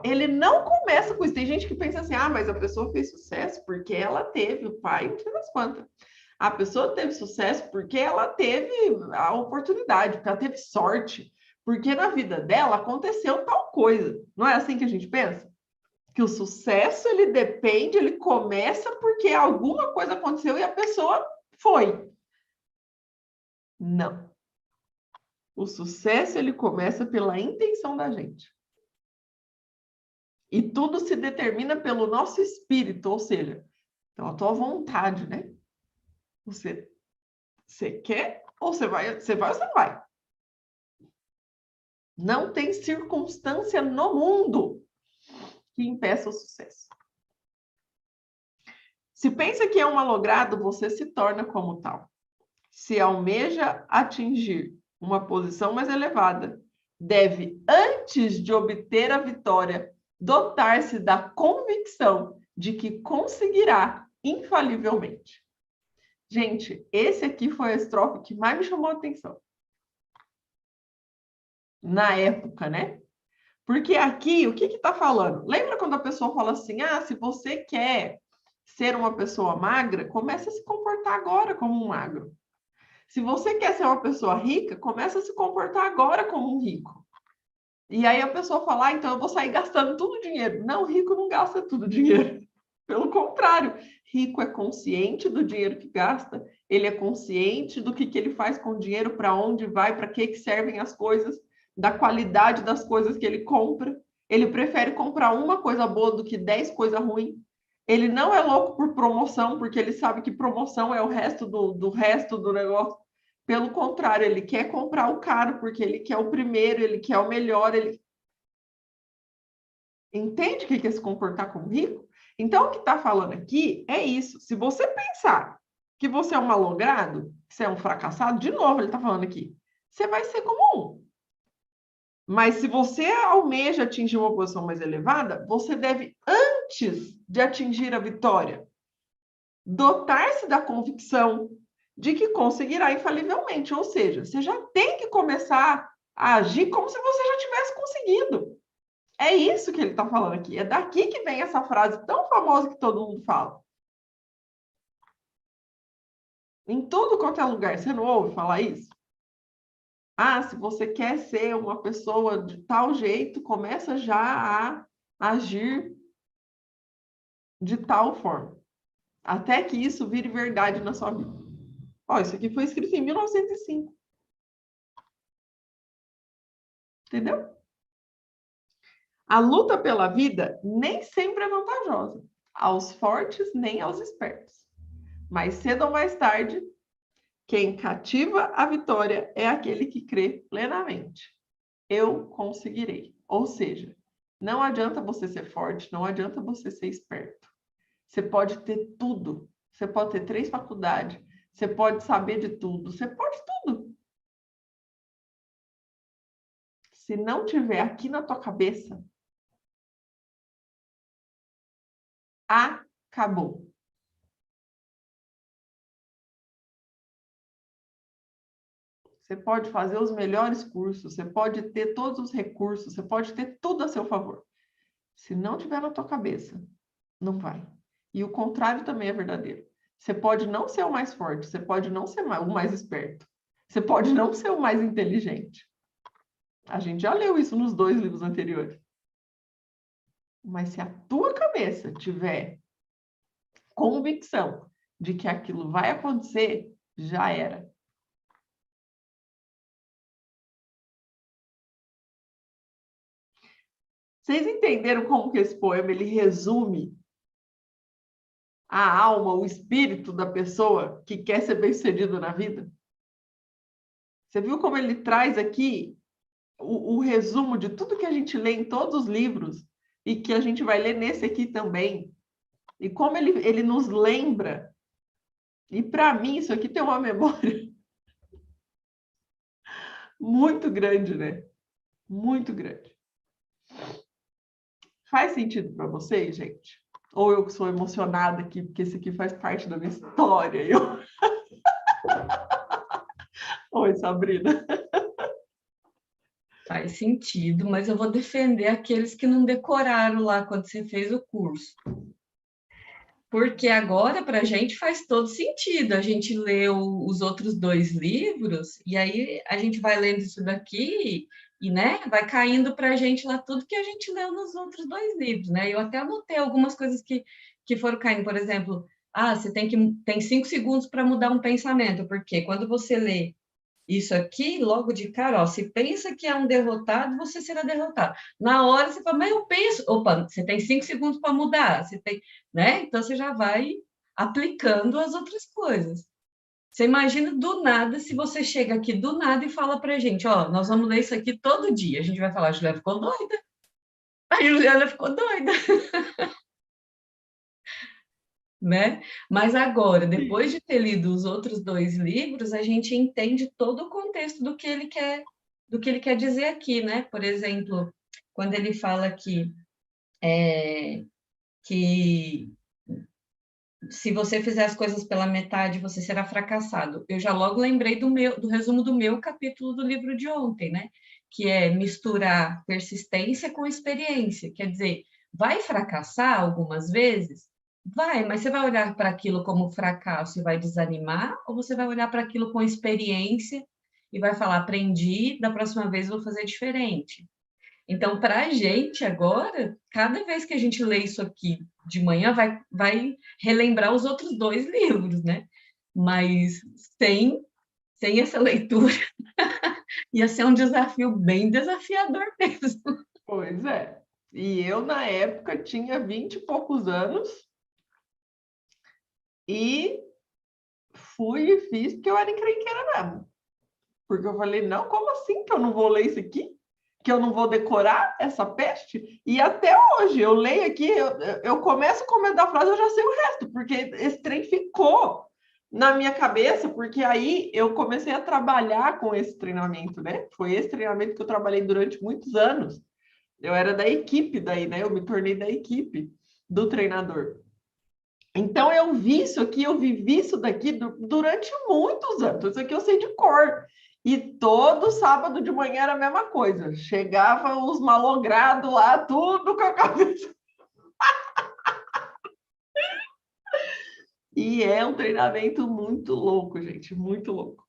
Ele não começa com isso. Tem gente que pensa assim, mas a pessoa fez sucesso porque ela teve o pai, não sei das quantas. A pessoa teve sucesso porque ela teve a oportunidade, porque ela teve sorte, porque na vida dela aconteceu tal coisa. Não é assim que a gente pensa? Que o sucesso, ele depende, ele começa porque alguma coisa aconteceu e a pessoa foi. Não. O sucesso, ele começa pela intenção da gente. E tudo se determina pelo nosso espírito, ou seja, então a tua vontade, né? Você quer ou você vai ou você não vai. Não tem circunstância no mundo que impeça o sucesso. Se pensa que é um malogrado, você se torna como tal. Se almeja atingir uma posição mais elevada, deve, antes de obter a vitória, dotar-se da convicção de que conseguirá infalivelmente. Gente, esse aqui foi a estrofe que mais me chamou a atenção. Na época, né? Porque aqui, o que está falando? Lembra quando a pessoa fala assim, se você quer ser uma pessoa magra, comece a se comportar agora como um magro. Se você quer ser uma pessoa rica, comece a se comportar agora como um rico. E aí a pessoa fala, então eu vou sair gastando tudo o dinheiro. Não, rico não gasta tudo o dinheiro. Pelo contrário, rico é consciente do dinheiro que gasta, ele é consciente do que ele faz com o dinheiro, para onde vai, para que servem as coisas, da qualidade das coisas que ele compra. Ele prefere comprar uma coisa boa do que 10 coisas ruins. Ele não é louco por promoção, porque ele sabe que promoção é o resto do resto do negócio. Pelo contrário, ele quer comprar o caro, porque ele quer o primeiro, ele quer o melhor. Ele entende o que é se comportar como rico? Então, o que está falando aqui é isso. Se você pensar que você é um malogrado, que você é um fracassado, de novo ele está falando aqui, você vai ser como um. Mas se você almeja atingir uma posição mais elevada, você deve, antes de atingir a vitória, dotar-se da convicção de que conseguirá infalivelmente. Ou seja, você já tem que começar a agir como se você já tivesse conseguido. É isso que ele está falando aqui. É daqui que vem essa frase tão famosa que todo mundo fala. Em tudo quanto é lugar, você não ouve falar isso? Se você quer ser uma pessoa de tal jeito, começa já a agir de tal forma. Até que isso vire verdade na sua vida. Isso aqui foi escrito em 1905. Entendeu? A luta pela vida nem sempre é vantajosa, aos fortes nem aos espertos. Mais cedo ou mais tarde, quem cativa a vitória é aquele que crê plenamente. Eu conseguirei. Ou seja, não adianta você ser forte, não adianta você ser esperto. Você pode ter tudo. Você pode ter 3 faculdades, você pode saber de tudo, você pode tudo. Se não tiver aqui na tua cabeça, acabou. Você pode fazer os melhores cursos, você pode ter todos os recursos, você pode ter tudo a seu favor. Se não tiver na tua cabeça, não vai. E o contrário também é verdadeiro. Você pode não ser o mais forte, você pode não ser o mais esperto, você pode não ser o mais inteligente. A gente já leu isso nos 2 livros anteriores. Mas se a tua cabeça tiver convicção de que aquilo vai acontecer, já era. Vocês entenderam como que esse poema ele resume a alma, o espírito da pessoa que quer ser bem-sucedido na vida? Você viu como ele traz aqui o resumo de tudo que a gente lê em todos os livros e que a gente vai ler nesse aqui também? E como ele nos lembra. E para mim, isso aqui tem uma memória muito grande, né? Muito grande. Faz sentido para vocês, gente? Ou eu que sou emocionada aqui, porque esse aqui faz parte da minha história. Oi, Sabrina. Faz sentido, mas eu vou defender aqueles que não decoraram lá quando você fez o curso. Porque agora, para a gente, faz todo sentido. A gente leu os outros 2 livros, e aí a gente vai lendo isso daqui, e né, vai caindo para a gente lá tudo que a gente leu nos outros 2 livros. Né? Eu até anotei algumas coisas que foram caindo. Por exemplo, você tem 5 segundos para mudar um pensamento, porque quando você lê isso aqui, logo de cara, se pensa que é um derrotado, você será derrotado. Na hora você fala, mas eu penso, opa, você tem 5 segundos para mudar, você tem, né? Então você já vai aplicando as outras coisas. Você imagina do nada, se você chega aqui do nada e fala para a gente, nós vamos ler isso aqui todo dia. A gente vai falar, a Juliana ficou doida. A Juliana ficou doida. Né? Mas agora, depois de ter lido os outros 2 livros, a gente entende todo o contexto do que ele quer do que ele quer dizer aqui, né? Por exemplo, quando ele fala que se você fizer as coisas pela metade, você será fracassado. Eu já logo lembrei do resumo do meu capítulo do livro de ontem, né? Que é misturar persistência com experiência. Quer dizer, vai fracassar algumas vezes? Vai, mas você vai olhar para aquilo como fracasso e vai desanimar? Ou você vai olhar para aquilo com experiência e vai falar, aprendi, da próxima vez vou fazer diferente? Então, para a gente agora, cada vez que a gente lê isso aqui de manhã, vai relembrar os outros dois livros, né? Mas sem essa leitura, ia ser um desafio bem desafiador mesmo. Pois é. E eu, na época, tinha 20 e poucos anos e fui e fiz porque eu era encrenqueira mesmo. Porque eu falei, não, como assim que eu não vou ler isso aqui? Que eu não vou decorar essa peste? E até hoje, eu leio aqui, eu começo a comentar a frase, eu já sei o resto, porque esse trem ficou na minha cabeça, porque aí eu comecei a trabalhar com esse treinamento, né? Foi esse treinamento que eu trabalhei durante muitos anos. Eu era da equipe daí, né? Eu me tornei da equipe do treinador. Então, eu vi isso aqui, eu vivi isso daqui durante muitos anos. Isso aqui eu sei de cor. E todo sábado de manhã era a mesma coisa. Chegava os malogrados lá, tudo com a cabeça. E é um treinamento muito louco, gente, muito louco.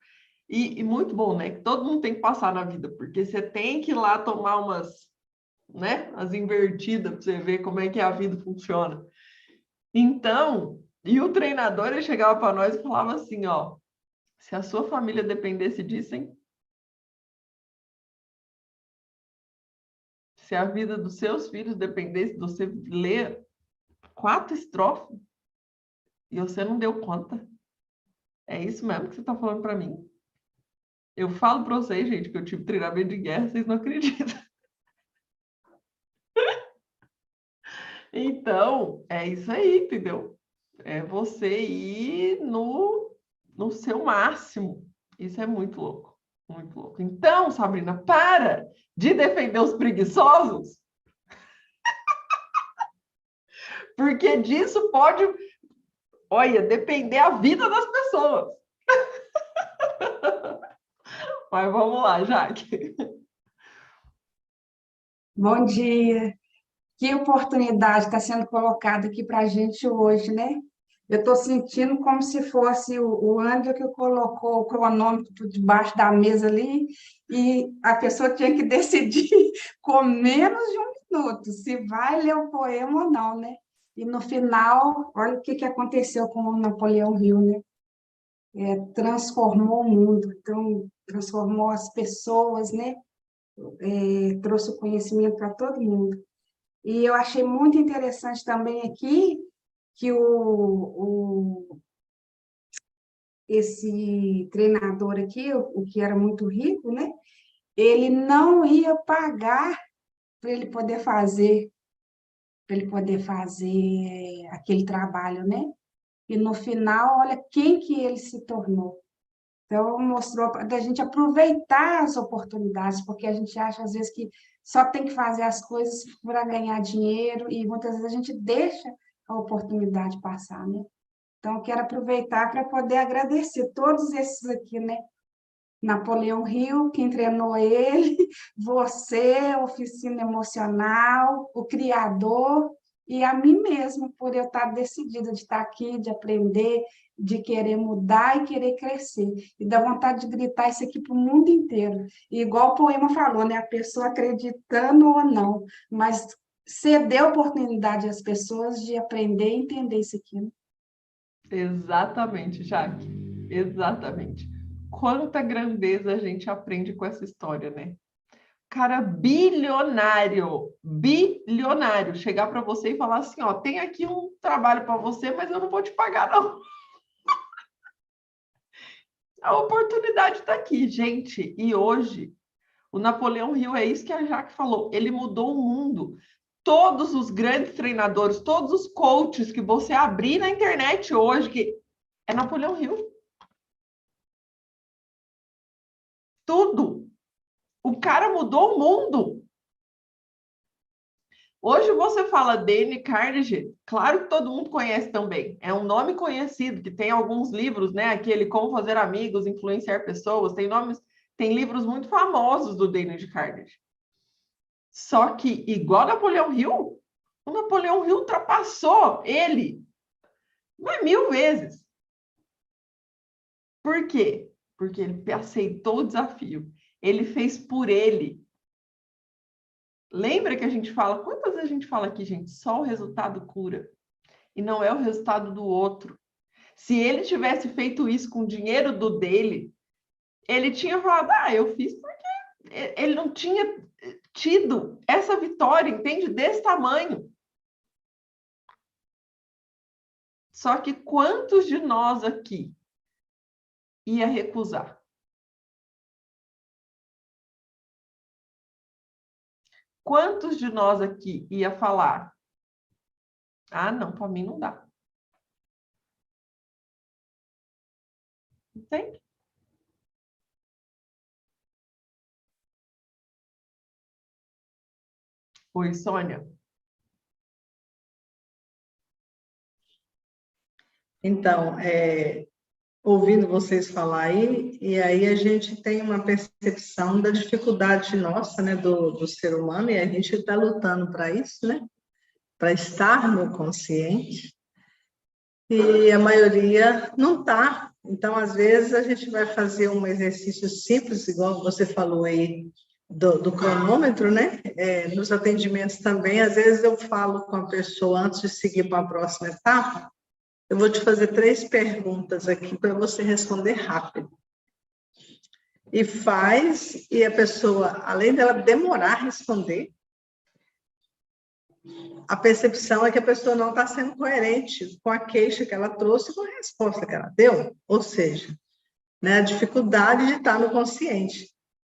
E muito bom, né? Que todo mundo tem que passar na vida, porque você tem que ir lá tomar umas, né? As invertidas para você ver como é que a vida funciona. Então, e o treinador ele chegava para nós e falava assim, ó, se a sua família dependesse disso, hein? Se a vida dos seus filhos dependesse de você ler 4 estrofes e você não deu conta, é isso mesmo que você está falando para mim? Eu falo para vocês, gente, que eu tive treinamento de guerra, vocês não acreditam. Então, é isso aí, entendeu? É você ir no seu máximo. Isso é muito louco, muito louco. Então, Sabrina, para de defender os preguiçosos, porque disso pode, olha, depender a vida das pessoas. Mas vamos lá, Jaque. Bom dia. Que oportunidade está sendo colocada aqui para a gente hoje, né? Eu estou sentindo como se fosse o André que colocou o cronômetro por debaixo da mesa ali e a pessoa tinha que decidir com menos de um minuto se vai ler o poema ou não, né? E no final, olha o que aconteceu com o Napoleão Hill, né? Transformou o mundo, então, transformou as pessoas, né? Trouxe o conhecimento para todo mundo. E eu achei muito interessante também aqui que esse treinador aqui, o que era muito rico, né? Ele não ia pagar para ele poder fazer aquele trabalho, né? E no final, olha quem que ele se tornou. Então, mostrou da gente aproveitar as oportunidades, porque a gente acha, às vezes, que só tem que fazer as coisas para ganhar dinheiro, e muitas vezes a gente deixa a oportunidade passar, né? Então, eu quero aproveitar para poder agradecer todos esses aqui, né? Napoleão Hill, que treinou ele, você, oficina emocional, o criador, e a mim mesmo, por eu estar decidida de estar aqui, de aprender, de querer mudar e querer crescer. E dá vontade de gritar isso aqui para o mundo inteiro. E igual o poema falou, né? A pessoa acreditando ou não, mas ceder a oportunidade às pessoas de aprender e entender isso aqui. Né? Exatamente, Jaque. Exatamente. Quanta grandeza a gente aprende com essa história, né? Cara bilionário, bilionário, chegar para você e falar assim, ó, tem aqui um trabalho para você, mas eu não vou te pagar, não. A oportunidade está aqui, gente. E hoje, o Napoleão Hill é isso que a Jaque falou. Ele mudou o mundo. Todos os grandes treinadores, todos os coaches que você abrir na internet hoje, que é Napoleão Hill. Tudo. O cara mudou o mundo. Hoje você fala Dale Carnegie, claro que todo mundo conhece também. É um nome conhecido, que tem alguns livros, né? Aquele Como Fazer Amigos, Influenciar Pessoas, tem livros muito famosos do Dale Carnegie. Só que, igual Napoleão Hill, o Napoleão Hill ultrapassou ele, mas 1000 vezes. Por quê? Porque ele aceitou o desafio. Ele fez por ele. Lembra que a gente fala, quantas vezes a gente fala aqui, gente, só o resultado cura. E não é o resultado do outro. Se ele tivesse feito isso com o dinheiro do dele, ele tinha falado, eu fiz porque ele não tinha tido essa vitória, entende? Desse tamanho. Só que quantos de nós aqui ia recusar? Quantos de nós aqui ia falar, não, para mim não dá? Entende? Oi, Sônia. Então, ouvindo vocês falar aí, e aí a gente tem uma percepção da dificuldade nossa, né, do ser humano, e a gente está lutando para isso, né, para estar no consciente, e a maioria não está. Então, às vezes, a gente vai fazer um exercício simples, igual você falou aí, do cronômetro, né? Nos atendimentos também, às vezes eu falo com a pessoa, antes de seguir para a próxima etapa, eu vou te fazer 3 perguntas aqui para você responder rápido. E faz, e a pessoa, além dela demorar a responder, a percepção é que a pessoa não está sendo coerente com a queixa que ela trouxe e com a resposta que ela deu. Ou seja, né, a dificuldade de estar no consciente.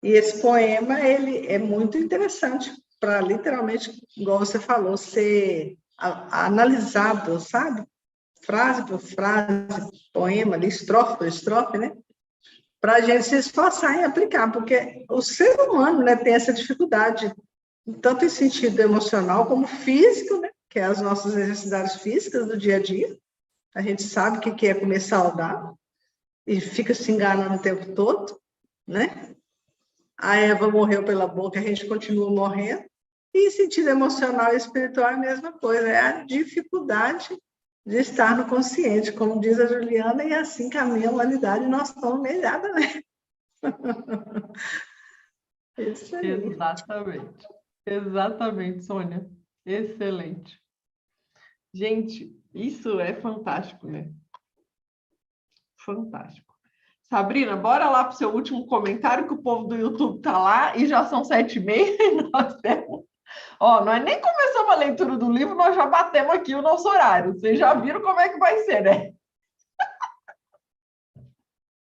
E esse poema, ele é muito interessante para, literalmente, igual você falou, ser analisado, sabe? Frase por frase, poema, ali, estrofe por estrofe, né? Para a gente se esforçar em aplicar, porque o ser humano, né, tem essa dificuldade, tanto em sentido emocional como físico, né, que é as nossas necessidades físicas do dia a dia. A gente sabe o que é comer saudável e fica se enganando o tempo todo, né? A Eva morreu pela boca, a gente continua morrendo. E em sentido emocional e espiritual é a mesma coisa, é a dificuldade de estar no consciente, como diz a Juliana, e assim caminha a humanidade, nós estamos melhada, né? Isso aí. Exatamente. Exatamente, Sônia. Excelente. Gente, isso é fantástico, né? Fantástico. Sabrina, bora lá para o seu último comentário, que o povo do YouTube tá lá e já são 7h30 e nós temos... nós nem começamos a leitura do livro, nós já batemos aqui o nosso horário. Vocês já viram como é que vai ser, né?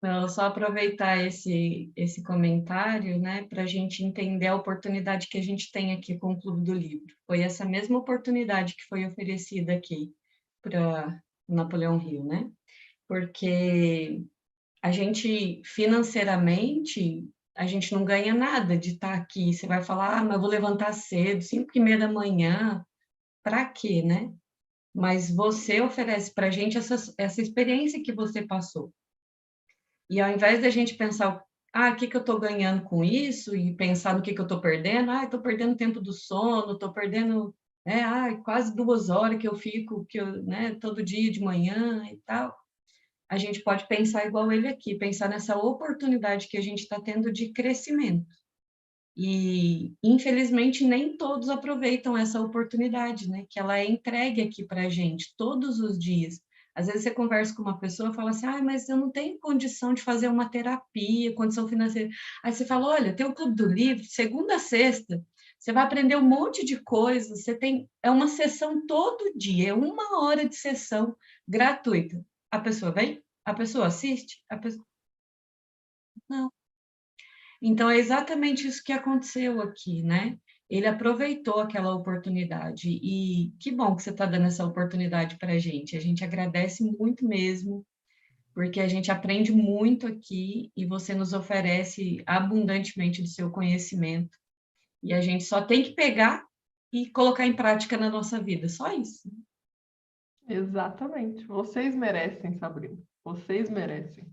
Não, só aproveitar esse comentário, né, para a gente entender a oportunidade que a gente tem aqui com o Clube do Livro. Foi essa mesma oportunidade que foi oferecida aqui para Napoleão Hill, né? Porque a gente, financeiramente, a gente não ganha nada de estar aqui. Você vai falar, mas eu vou levantar cedo, 5h30 da manhã, para quê, né? Mas você oferece para a gente essa experiência que você passou. E ao invés da gente pensar, o que eu estou ganhando com isso, e pensar no que eu estou perdendo, estou perdendo tempo do sono, estou perdendo, quase 2 horas que eu fico, todo dia de manhã e tal. A gente pode pensar igual ele aqui, pensar nessa oportunidade que a gente está tendo de crescimento. E, infelizmente, nem todos aproveitam essa oportunidade, né? Que ela é entregue aqui para a gente todos os dias. Às vezes você conversa com uma pessoa e fala assim, mas eu não tenho condição de fazer uma terapia, condição financeira. Aí você fala, olha, tem o Clube do Livro, segunda a sexta, você vai aprender um monte de coisas, é uma sessão todo dia, é 1 hora de sessão gratuita. A pessoa vem? A pessoa assiste? Não. Então, é exatamente isso que aconteceu aqui, né? Ele aproveitou aquela oportunidade e que bom que você está dando essa oportunidade para a gente agradece muito mesmo. porque a gente aprende muito aqui e você nos oferece abundantemente do seu conhecimento. E a gente só tem que pegar e colocar em prática na nossa vida, só isso. Exatamente. Vocês merecem, Sabrina. Vocês merecem.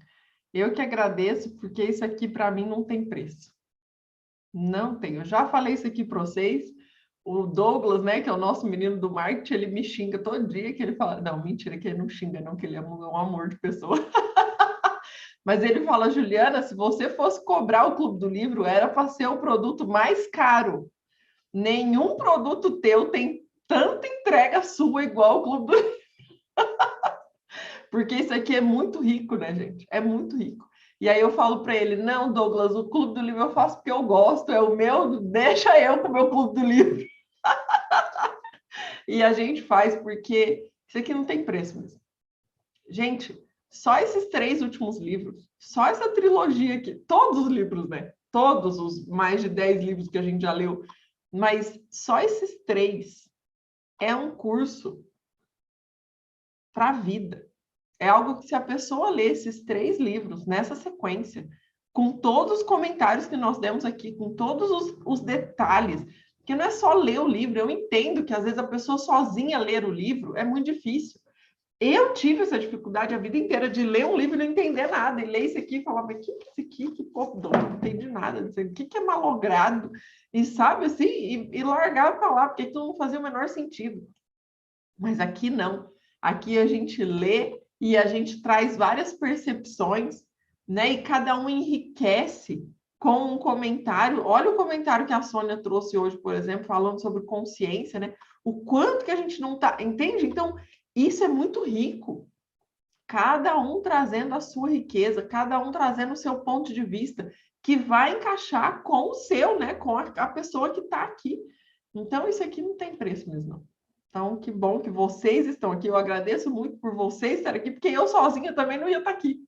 Eu que agradeço, porque isso aqui para mim não tem preço. Não tem. Eu já falei isso aqui para vocês. O Douglas, né, que é o nosso menino do marketing, ele me xinga todo dia, que ele fala, não, mentira, que ele não xinga, não, que ele é um amor de pessoa. Mas ele fala, Juliana, se você fosse cobrar o Clube do Livro, era para ser o produto mais caro. Nenhum produto teu tem tanta entrega sua igual o Clube do Livro. Porque isso aqui é muito rico, né, gente? É muito rico. E aí eu falo para ele, não, Douglas, o Clube do Livro eu faço porque eu gosto, é o meu, deixa eu com o meu Clube do Livro. E a gente faz porque isso aqui não tem preço mesmo. Gente, só esses 3 últimos livros, só essa trilogia aqui, todos os livros, né? Todos os mais de 10 livros que a gente já leu, mas só esses 3 é um curso para a vida. É algo que se a pessoa ler esses 3 livros nessa sequência, com todos os comentários que nós demos aqui, com todos os detalhes, porque não é só ler o livro, eu entendo que às vezes a pessoa sozinha ler o livro é muito difícil. Eu tive essa dificuldade a vida inteira de ler um livro e não entender nada, e ler isso aqui e falar, mas o que é isso aqui? Que povo doido, não entendi nada, o que é malogrado? E sabe assim, e largar para lá, porque aquilo não fazia o menor sentido. Mas aqui não. Aqui a gente lê e a gente traz várias percepções, né? E cada um enriquece com um comentário. Olha o comentário que a Sônia trouxe hoje, por exemplo, falando sobre consciência, né? O quanto que a gente não tá, entende? Então, isso é muito rico. Cada um trazendo a sua riqueza, cada um trazendo o seu ponto de vista, que vai encaixar com o seu, né? Com a pessoa que está aqui. Então, isso aqui não tem preço mesmo, não. Então, que bom que vocês estão aqui. Eu agradeço muito por vocês estarem aqui, porque eu sozinha também não ia estar aqui,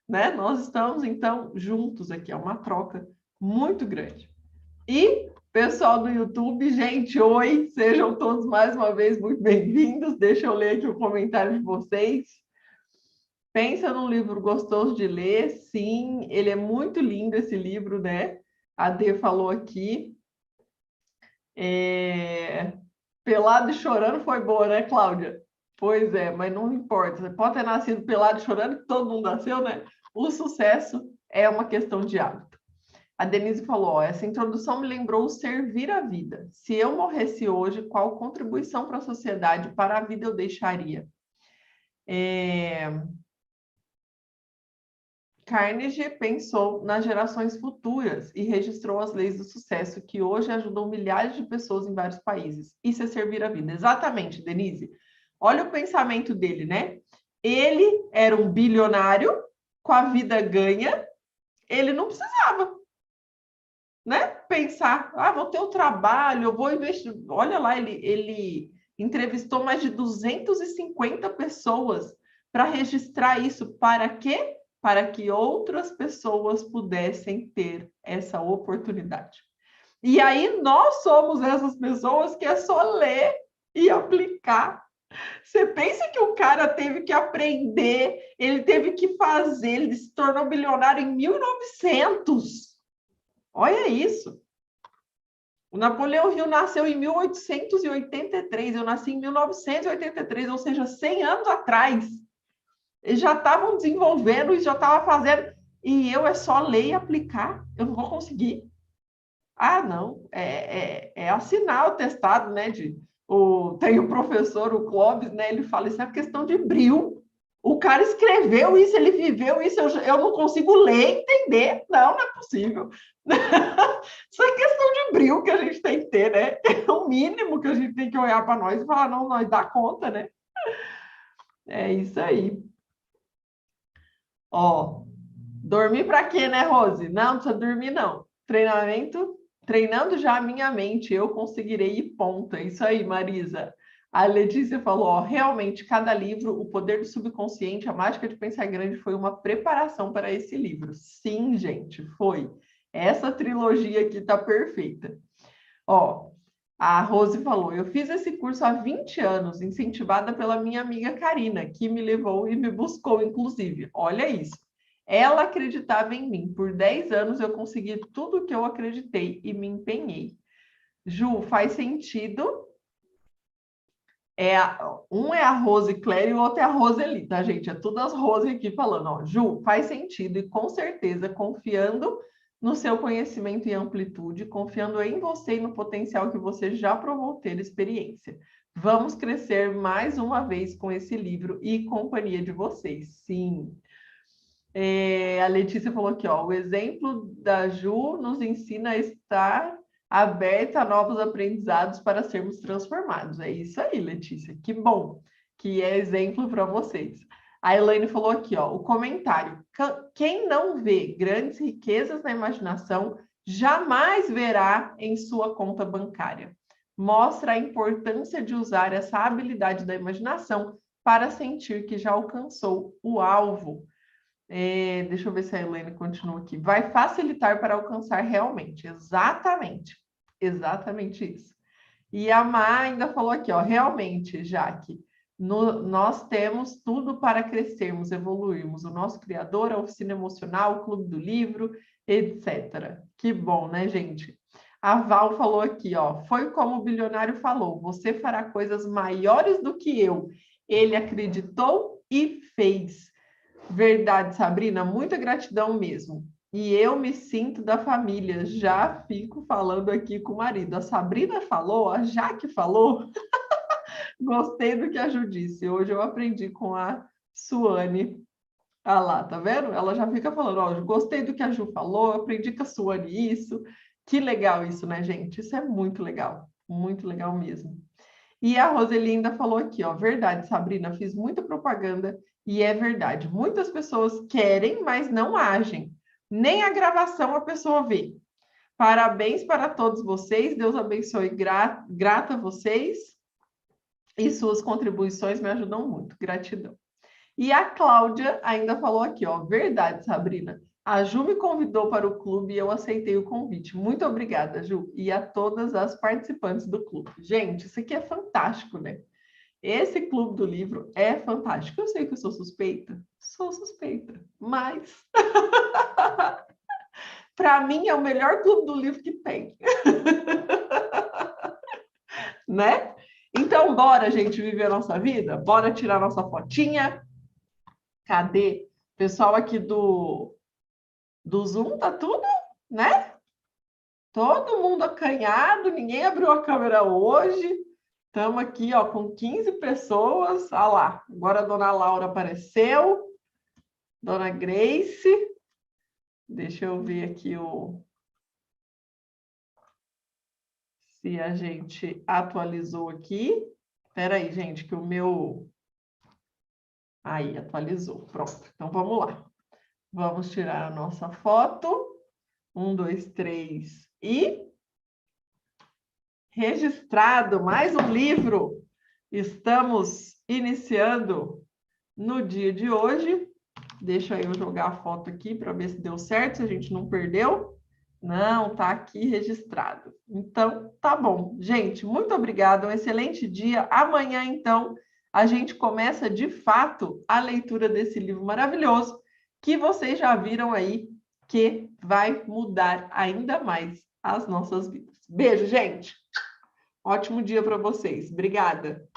né? Nós estamos, então, juntos aqui. É uma troca muito grande. E, pessoal do YouTube, gente, oi! Sejam todos mais uma vez muito bem-vindos. Deixa eu ler aqui o comentário de vocês. Pensa num livro gostoso de ler. Sim, ele é muito lindo, esse livro, né? A Dê falou aqui. Pelado e chorando foi boa, né, Cláudia? Pois é, mas não importa. Você pode ter nascido pelado e chorando, que todo mundo nasceu, né? O sucesso é uma questão de hábito. A Denise falou, ó, essa introdução me lembrou o servir a vida. Se eu morresse hoje, qual contribuição para a sociedade, para a vida eu deixaria? Carnegie pensou nas gerações futuras e registrou as leis do sucesso que hoje ajudam milhares de pessoas em vários países. Isso é servir a vida. Exatamente, Denise. Olha o pensamento dele, né? Ele era um bilionário com a vida ganha, ele não precisava, né? Pensar, vou ter um trabalho, eu vou investir. Olha lá, ele entrevistou mais de 250 pessoas para registrar isso. Para quê? Para que outras pessoas pudessem ter essa oportunidade. E aí nós somos essas pessoas que é só ler e aplicar. Você pensa que o cara teve que aprender, ele teve que fazer, ele se tornou bilionário em 1900. Olha isso. O Napoleão Hill nasceu em 1883, eu nasci em 1983, ou seja, 100 anos atrás. Eles já estavam desenvolvendo e já estavam fazendo, e eu é só ler e aplicar, eu não vou conseguir. Não, é assinar o testado, né? Tem o professor, o Clóvis, né? Ele fala, isso é questão de brio. O cara escreveu isso, ele viveu isso, eu não consigo ler e entender. Não é possível. Isso é questão de brio que a gente tem que ter, né? É o mínimo que a gente tem que olhar para nós e falar, não, nós dá conta, né? É isso aí. Ó, dormir para quê, né, Rose? Não precisa dormir, não. Treinando já a minha mente, eu conseguirei ir ponta. Isso aí, Marisa. A Letícia falou, ó, realmente, cada livro, O Poder do Subconsciente, A Mágica de Pensar Grande, foi uma preparação para esse livro. Sim, gente, foi. Essa trilogia aqui tá perfeita. Ó, A Rose falou, eu fiz esse curso há 20 anos, incentivada pela minha amiga Karina, que me levou e me buscou, inclusive. Olha isso. Ela acreditava em mim. Por 10 anos eu consegui tudo o que eu acreditei e me empenhei. Ju, faz sentido. Um é a Rose Claire e o outro é a Roseli, tá, gente? É tudo as Rose aqui falando. Ó, Ju, faz sentido e com certeza confiando no seu conhecimento e amplitude, confiando em você e no potencial que você já provou ter experiência. Vamos crescer mais uma vez com esse livro e companhia de vocês. Sim. A Letícia falou aqui, ó, o exemplo da Ju nos ensina a estar aberta a novos aprendizados para sermos transformados. É isso aí, Letícia. Que bom que é exemplo para vocês. A Elaine falou aqui, ó, o comentário. Quem não vê grandes riquezas na imaginação, jamais verá em sua conta bancária. Mostra a importância de usar essa habilidade da imaginação para sentir que já alcançou o alvo. Deixa eu ver se a Elaine continua aqui. Vai facilitar para alcançar realmente. Exatamente. Exatamente isso. E a Má ainda falou aqui, ó, realmente, Jaque, nós temos tudo para crescermos, evoluirmos. O nosso criador, a oficina emocional, o clube do livro, etc. Que bom, né, gente? A Val falou aqui, ó, foi como o bilionário falou, você fará coisas maiores do que eu. Ele acreditou e fez. Verdade, Sabrina, muita gratidão mesmo. E eu me sinto da família, já fico falando aqui com o marido. A Sabrina falou, a Jaque falou. Gostei do que a Ju disse. Hoje eu aprendi com a Suane. Ah lá, tá vendo? Ela já fica falando, ó, gostei do que a Ju falou, aprendi com a Suane isso. Que legal isso, né, gente? Isso é muito legal mesmo. E a Roselinda falou aqui, ó, verdade, Sabrina, fiz muita propaganda e é verdade. Muitas pessoas querem, mas não agem. Nem a gravação a pessoa vê. Parabéns para todos vocês, Deus abençoe, grata a vocês e suas contribuições me ajudam muito, gratidão. E a Cláudia ainda falou aqui, ó, verdade, Sabrina, a Ju me convidou para o clube e eu aceitei o convite. Muito obrigada, Ju, e a todas as participantes do clube. Gente, isso aqui é fantástico, né? Esse clube do livro é fantástico. Eu sei que eu sou suspeita, mas para mim é o melhor clube do livro que tem. Né? Então, bora, gente, viver a nossa vida? Bora tirar nossa fotinha? Cadê? Pessoal aqui do Zoom, tá tudo, né? Todo mundo acanhado, ninguém abriu a câmera hoje. Estamos aqui, ó, com 15 pessoas. Ah lá, agora a dona Laura apareceu. Dona Grace. Deixa eu ver aqui se a gente atualizou aqui. Espera aí, gente, que o meu... Aí, atualizou. Pronto. Então, vamos lá. Vamos tirar a nossa foto. 1, 2, 3 e... Registrado mais um livro. Estamos iniciando no dia de hoje. Deixa eu jogar a foto aqui para ver se deu certo, se a gente não perdeu. Não, tá aqui registrado. Então, tá bom. Gente, muito obrigada. Um excelente dia. Amanhã, então, a gente começa de fato a leitura desse livro maravilhoso que vocês já viram aí que vai mudar ainda mais as nossas vidas. Beijo, gente. Ótimo dia para vocês. Obrigada.